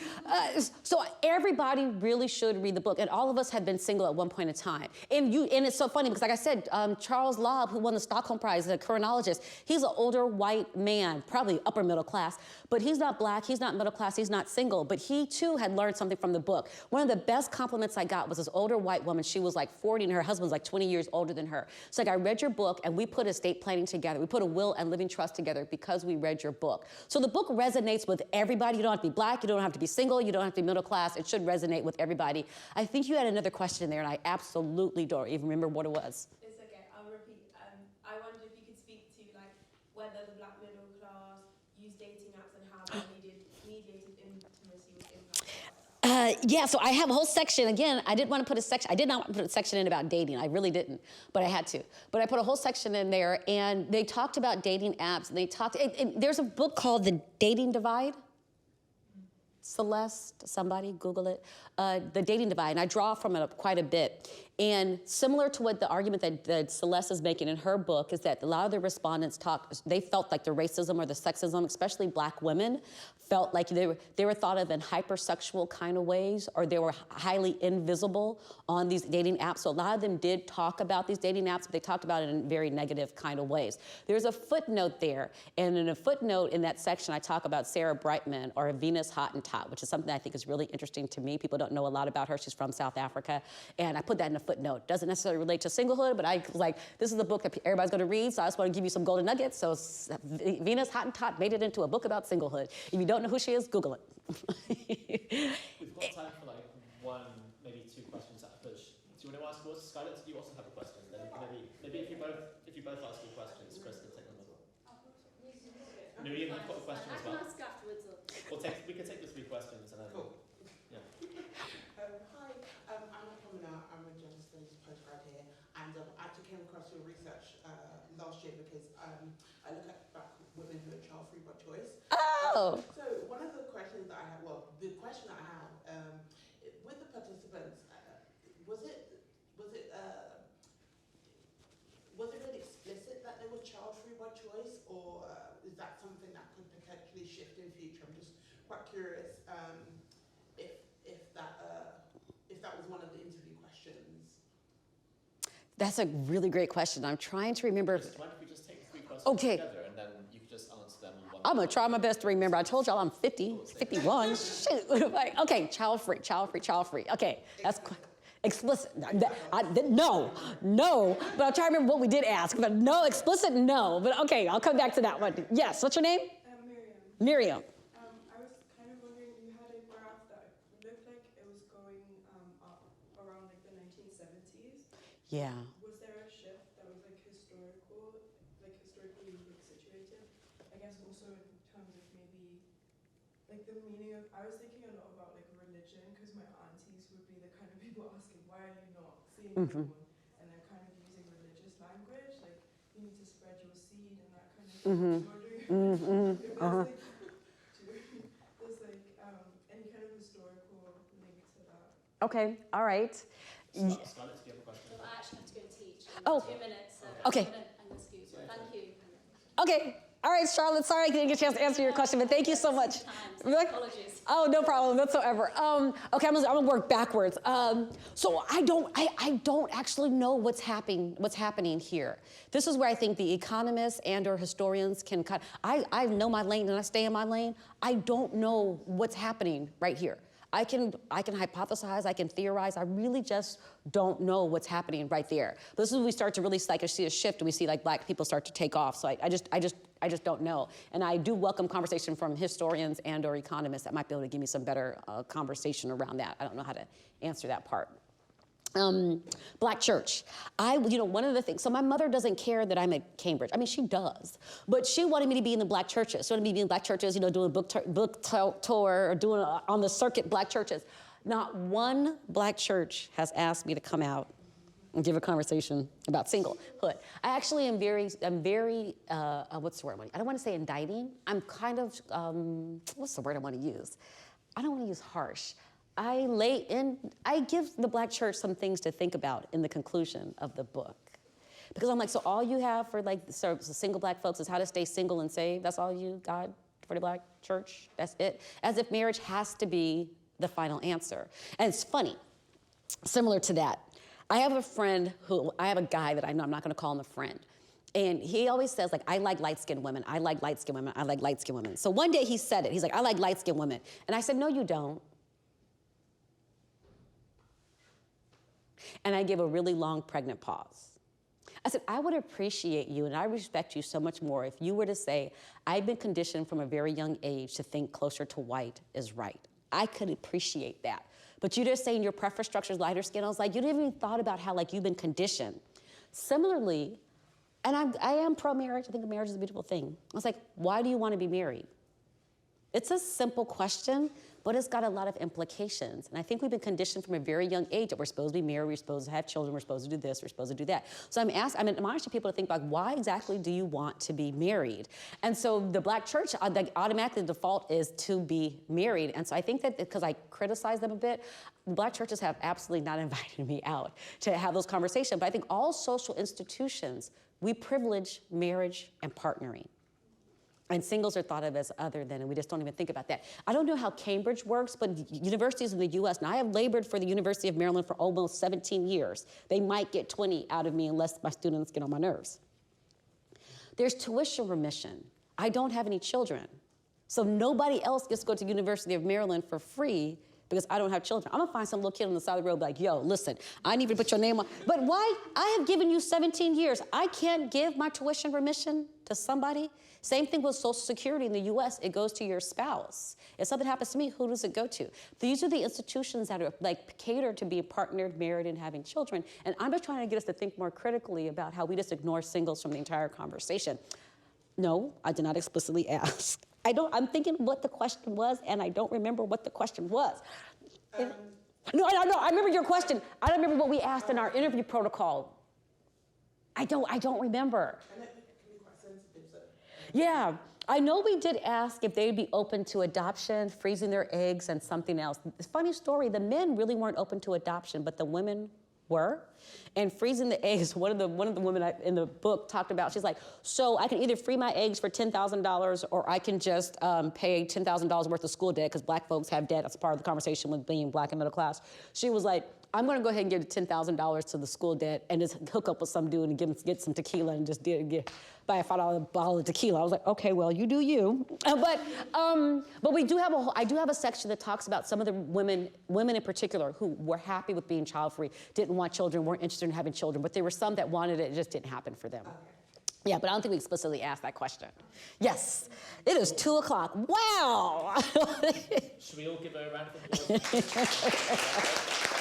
so everybody really should read the book, and all of us have been single at one point in time. And it's so funny because, like I said, Charles Lobb, who won the Stockholm Prize, a chronologist, he's an older white man, probably upper middle class, but he's not black, he's not middle class, he's not single, but he too had learned something from the book. One of the best compliments I got was this older white woman. She was like 40 and her husband's like 20 years older than her. So like, I read your book and we put estate planning together. We put a will and living trust together because we read your book. So the book resonates with everybody. You don't have to be black, you don't have to be single, you don't have to be middle class. It should resonate with everybody. I think you had another question there, and I absolutely don't even remember what it was. It's okay, I'll repeat. I wonder if you could speak to like whether the black middle class use dating apps and how that mediated intimacy was impacted. Yeah, so I have a whole section. Again, I did not want to put a section in about dating. I really didn't, but I had to. But I put a whole section in there, and they talked about dating apps, and there's a book called The Dating Divide. Celeste, somebody Google it, The Dating Divide, and I draw from it quite a bit. And similar to what the argument that Celeste is making in her book is that a lot of the respondents they felt like the racism or the sexism, especially Black women, felt like they were thought of in hypersexual kind of ways, or they were highly invisible on these dating apps. So a lot of them did talk about these dating apps, but they talked about it in very negative kind of ways. There's a footnote there, and in a footnote in that section, I talk about Sarah Brightman, or Venus Hottentot, which is something I think is really interesting to me. People don't know a lot about her. She's from South Africa, and I put that in a footnote. Doesn't necessarily relate to singlehood, but I was like, this is the book that everybody's gonna read, so I just wanna give you some golden nuggets. So Venus Hottentot made it into a book about singlehood. If you don't know who she is, Google it. We've got time for like one, maybe two questions at a push. Do you want to ask yours? Scarlett, do you also have a question? Then maybe if you both ask your questions, Chris can take them as well. Miriam, you've got a question as well. I can ask afterwards. We can take the three questions and then. Cool. Yeah. Hi, I'm a gender studies postgrad here, and I actually came across your research last year because I look at Black women who are child-free by choice. Oh! So one of the questions that I have, the question that I have, with the participants, was it really explicit that they were child-free by choice, or is that something that could potentially shift in future? I'm just quite curious if that was one of the interview questions. That's a really great question. I'm trying to remember. Why don't we just take the three questions together and then you can just answer them one. I'm gonna try my best to remember. I told y'all I'm 50, 51. Shoot. Like, okay, child-free. Okay, that's explicit. No. But I'm trying to remember what we did ask. But no, explicit, no. But okay, I'll come back to that one. Yes, what's your name? Miriam. I was kind of wondering, you had a graph that looked like it was going up around like the 1970s. Yeah. Was there a shift that was like historically situated? I guess also in terms of maybe like the meaning of, I was thinking a lot about like religion, because my aunties would be the kind of people asking, why are you not seeing anyone? And they're kind of using religious language, like you need to spread your seed and that kind of thing. There's like any kind of historical link to that. Okay, all right. Scarlett, do you have a question? Well, I actually have to go and teach in Oh. 2 minutes. So Okay. I'm going to excuse you. Thank you. Okay. All right, Charlotte, sorry I didn't get a chance to answer your question, but thank you so much. Apologies. Oh, no problem whatsoever. Okay, I'm gonna work backwards. So I don't actually know what's happening here. This is where I think the economists and/or historians can I know my lane and I stay in my lane. I don't know what's happening right here. I can hypothesize, I can theorize. I really just don't know what's happening right there. But this is when we start to really see a shift, and we see like Black people start to take off. So I just don't know. And I do welcome conversation from historians and/or economists that might be able to give me some better conversation around that. I don't know how to answer that part. Black church. One of the things, so my mother doesn't care that I'm at Cambridge. I mean, she does, but she wanted me to be in the Black churches. She wanted me to be in Black churches, doing a book tour or doing on the circuit Black churches. Not one Black church has asked me to come out and give a conversation about singlehood. I actually am very, what's the word? I don't want to say indicting. I'm kind of, what's the word I want to use? I don't want to use harsh. I give the Black church some things to think about in the conclusion of the book. Because I'm like, so all you have for like so single Black folks is how to stay single and saved? That's all you got for the Black church? That's it? As if marriage has to be the final answer. And it's funny, similar to that. I have a guy that I know, I'm not gonna call him a friend. And he always says, like, I like light-skinned women, I like light-skinned women, I like light-skinned women. So one day he said it, he's like, I like light-skinned women. And I said, no, you don't. And I gave a really long pregnant pause. I said, I would appreciate you and I respect you so much more if you were to say, I've been conditioned from a very young age to think closer to white is right. I could appreciate that. But you're just saying your preference structure is lighter skin. I was like, you didn't even thought about how like you've been conditioned. Similarly, and I am pro-marriage. I think marriage is a beautiful thing. I was like, why do you want to be married? It's a simple question, but it's got a lot of implications. And I think we've been conditioned from a very young age that we're supposed to be married, we're supposed to have children, we're supposed to do this, we're supposed to do that. So I'm admonishing people to think about why exactly do you want to be married? And so the Black church, automatically the default is to be married. And so I think that because I criticize them a bit, Black churches have absolutely not invited me out to have those conversations. But I think all social institutions, we privilege marriage and partnering. And singles are thought of as other than, and we just don't even think about that. I don't know how Cambridge works, but universities in the US, and I have labored for the University of Maryland for almost 17 years. They might get 20 out of me unless my students get on my nerves. There's tuition remission. I don't have any children. So nobody else gets to go to the University of Maryland for free because I don't have children. I'm gonna find some little kid on the side of the road like, yo, listen, I need to put your name on. But why? I have given you 17 years. I can't give my tuition remission to somebody. Same thing with Social Security in the US, it goes to your spouse. If something happens to me, who does it go to? These are the institutions that are like catered to be partnered, married, and having children. And I'm just trying to get us to think more critically about how we just ignore singles from the entire conversation. No, I did not explicitly ask. I'm thinking what the question was, and I don't remember what the question was. No, I remember your question. I don't remember what we asked in our interview protocol. I don't remember. Yeah, I know we did ask if they'd be open to adoption, freezing their eggs, and something else. Funny story, the men really weren't open to adoption, but the women were. And freezing the eggs, one of the women in the book talked about, she's like, so I can either free my eggs for $10,000 or I can just pay $10,000 worth of school debt, because Black folks have debt. That's part of the conversation with being Black and middle class. She was like, I'm gonna go ahead and give $10,000 to the school debt and just hook up with some dude and get some tequila and just buy a $5 bottle of tequila. I was like, okay, well, you do you. But I do have a section that talks about some of the women in particular who were happy with being child-free, didn't want children, weren't interested in having children, but there were some that wanted it, it just didn't happen for them. Okay. Yeah, but I don't think we explicitly asked that question. Yes, it is 2 o'clock. Wow! Should we all give her a round of applause?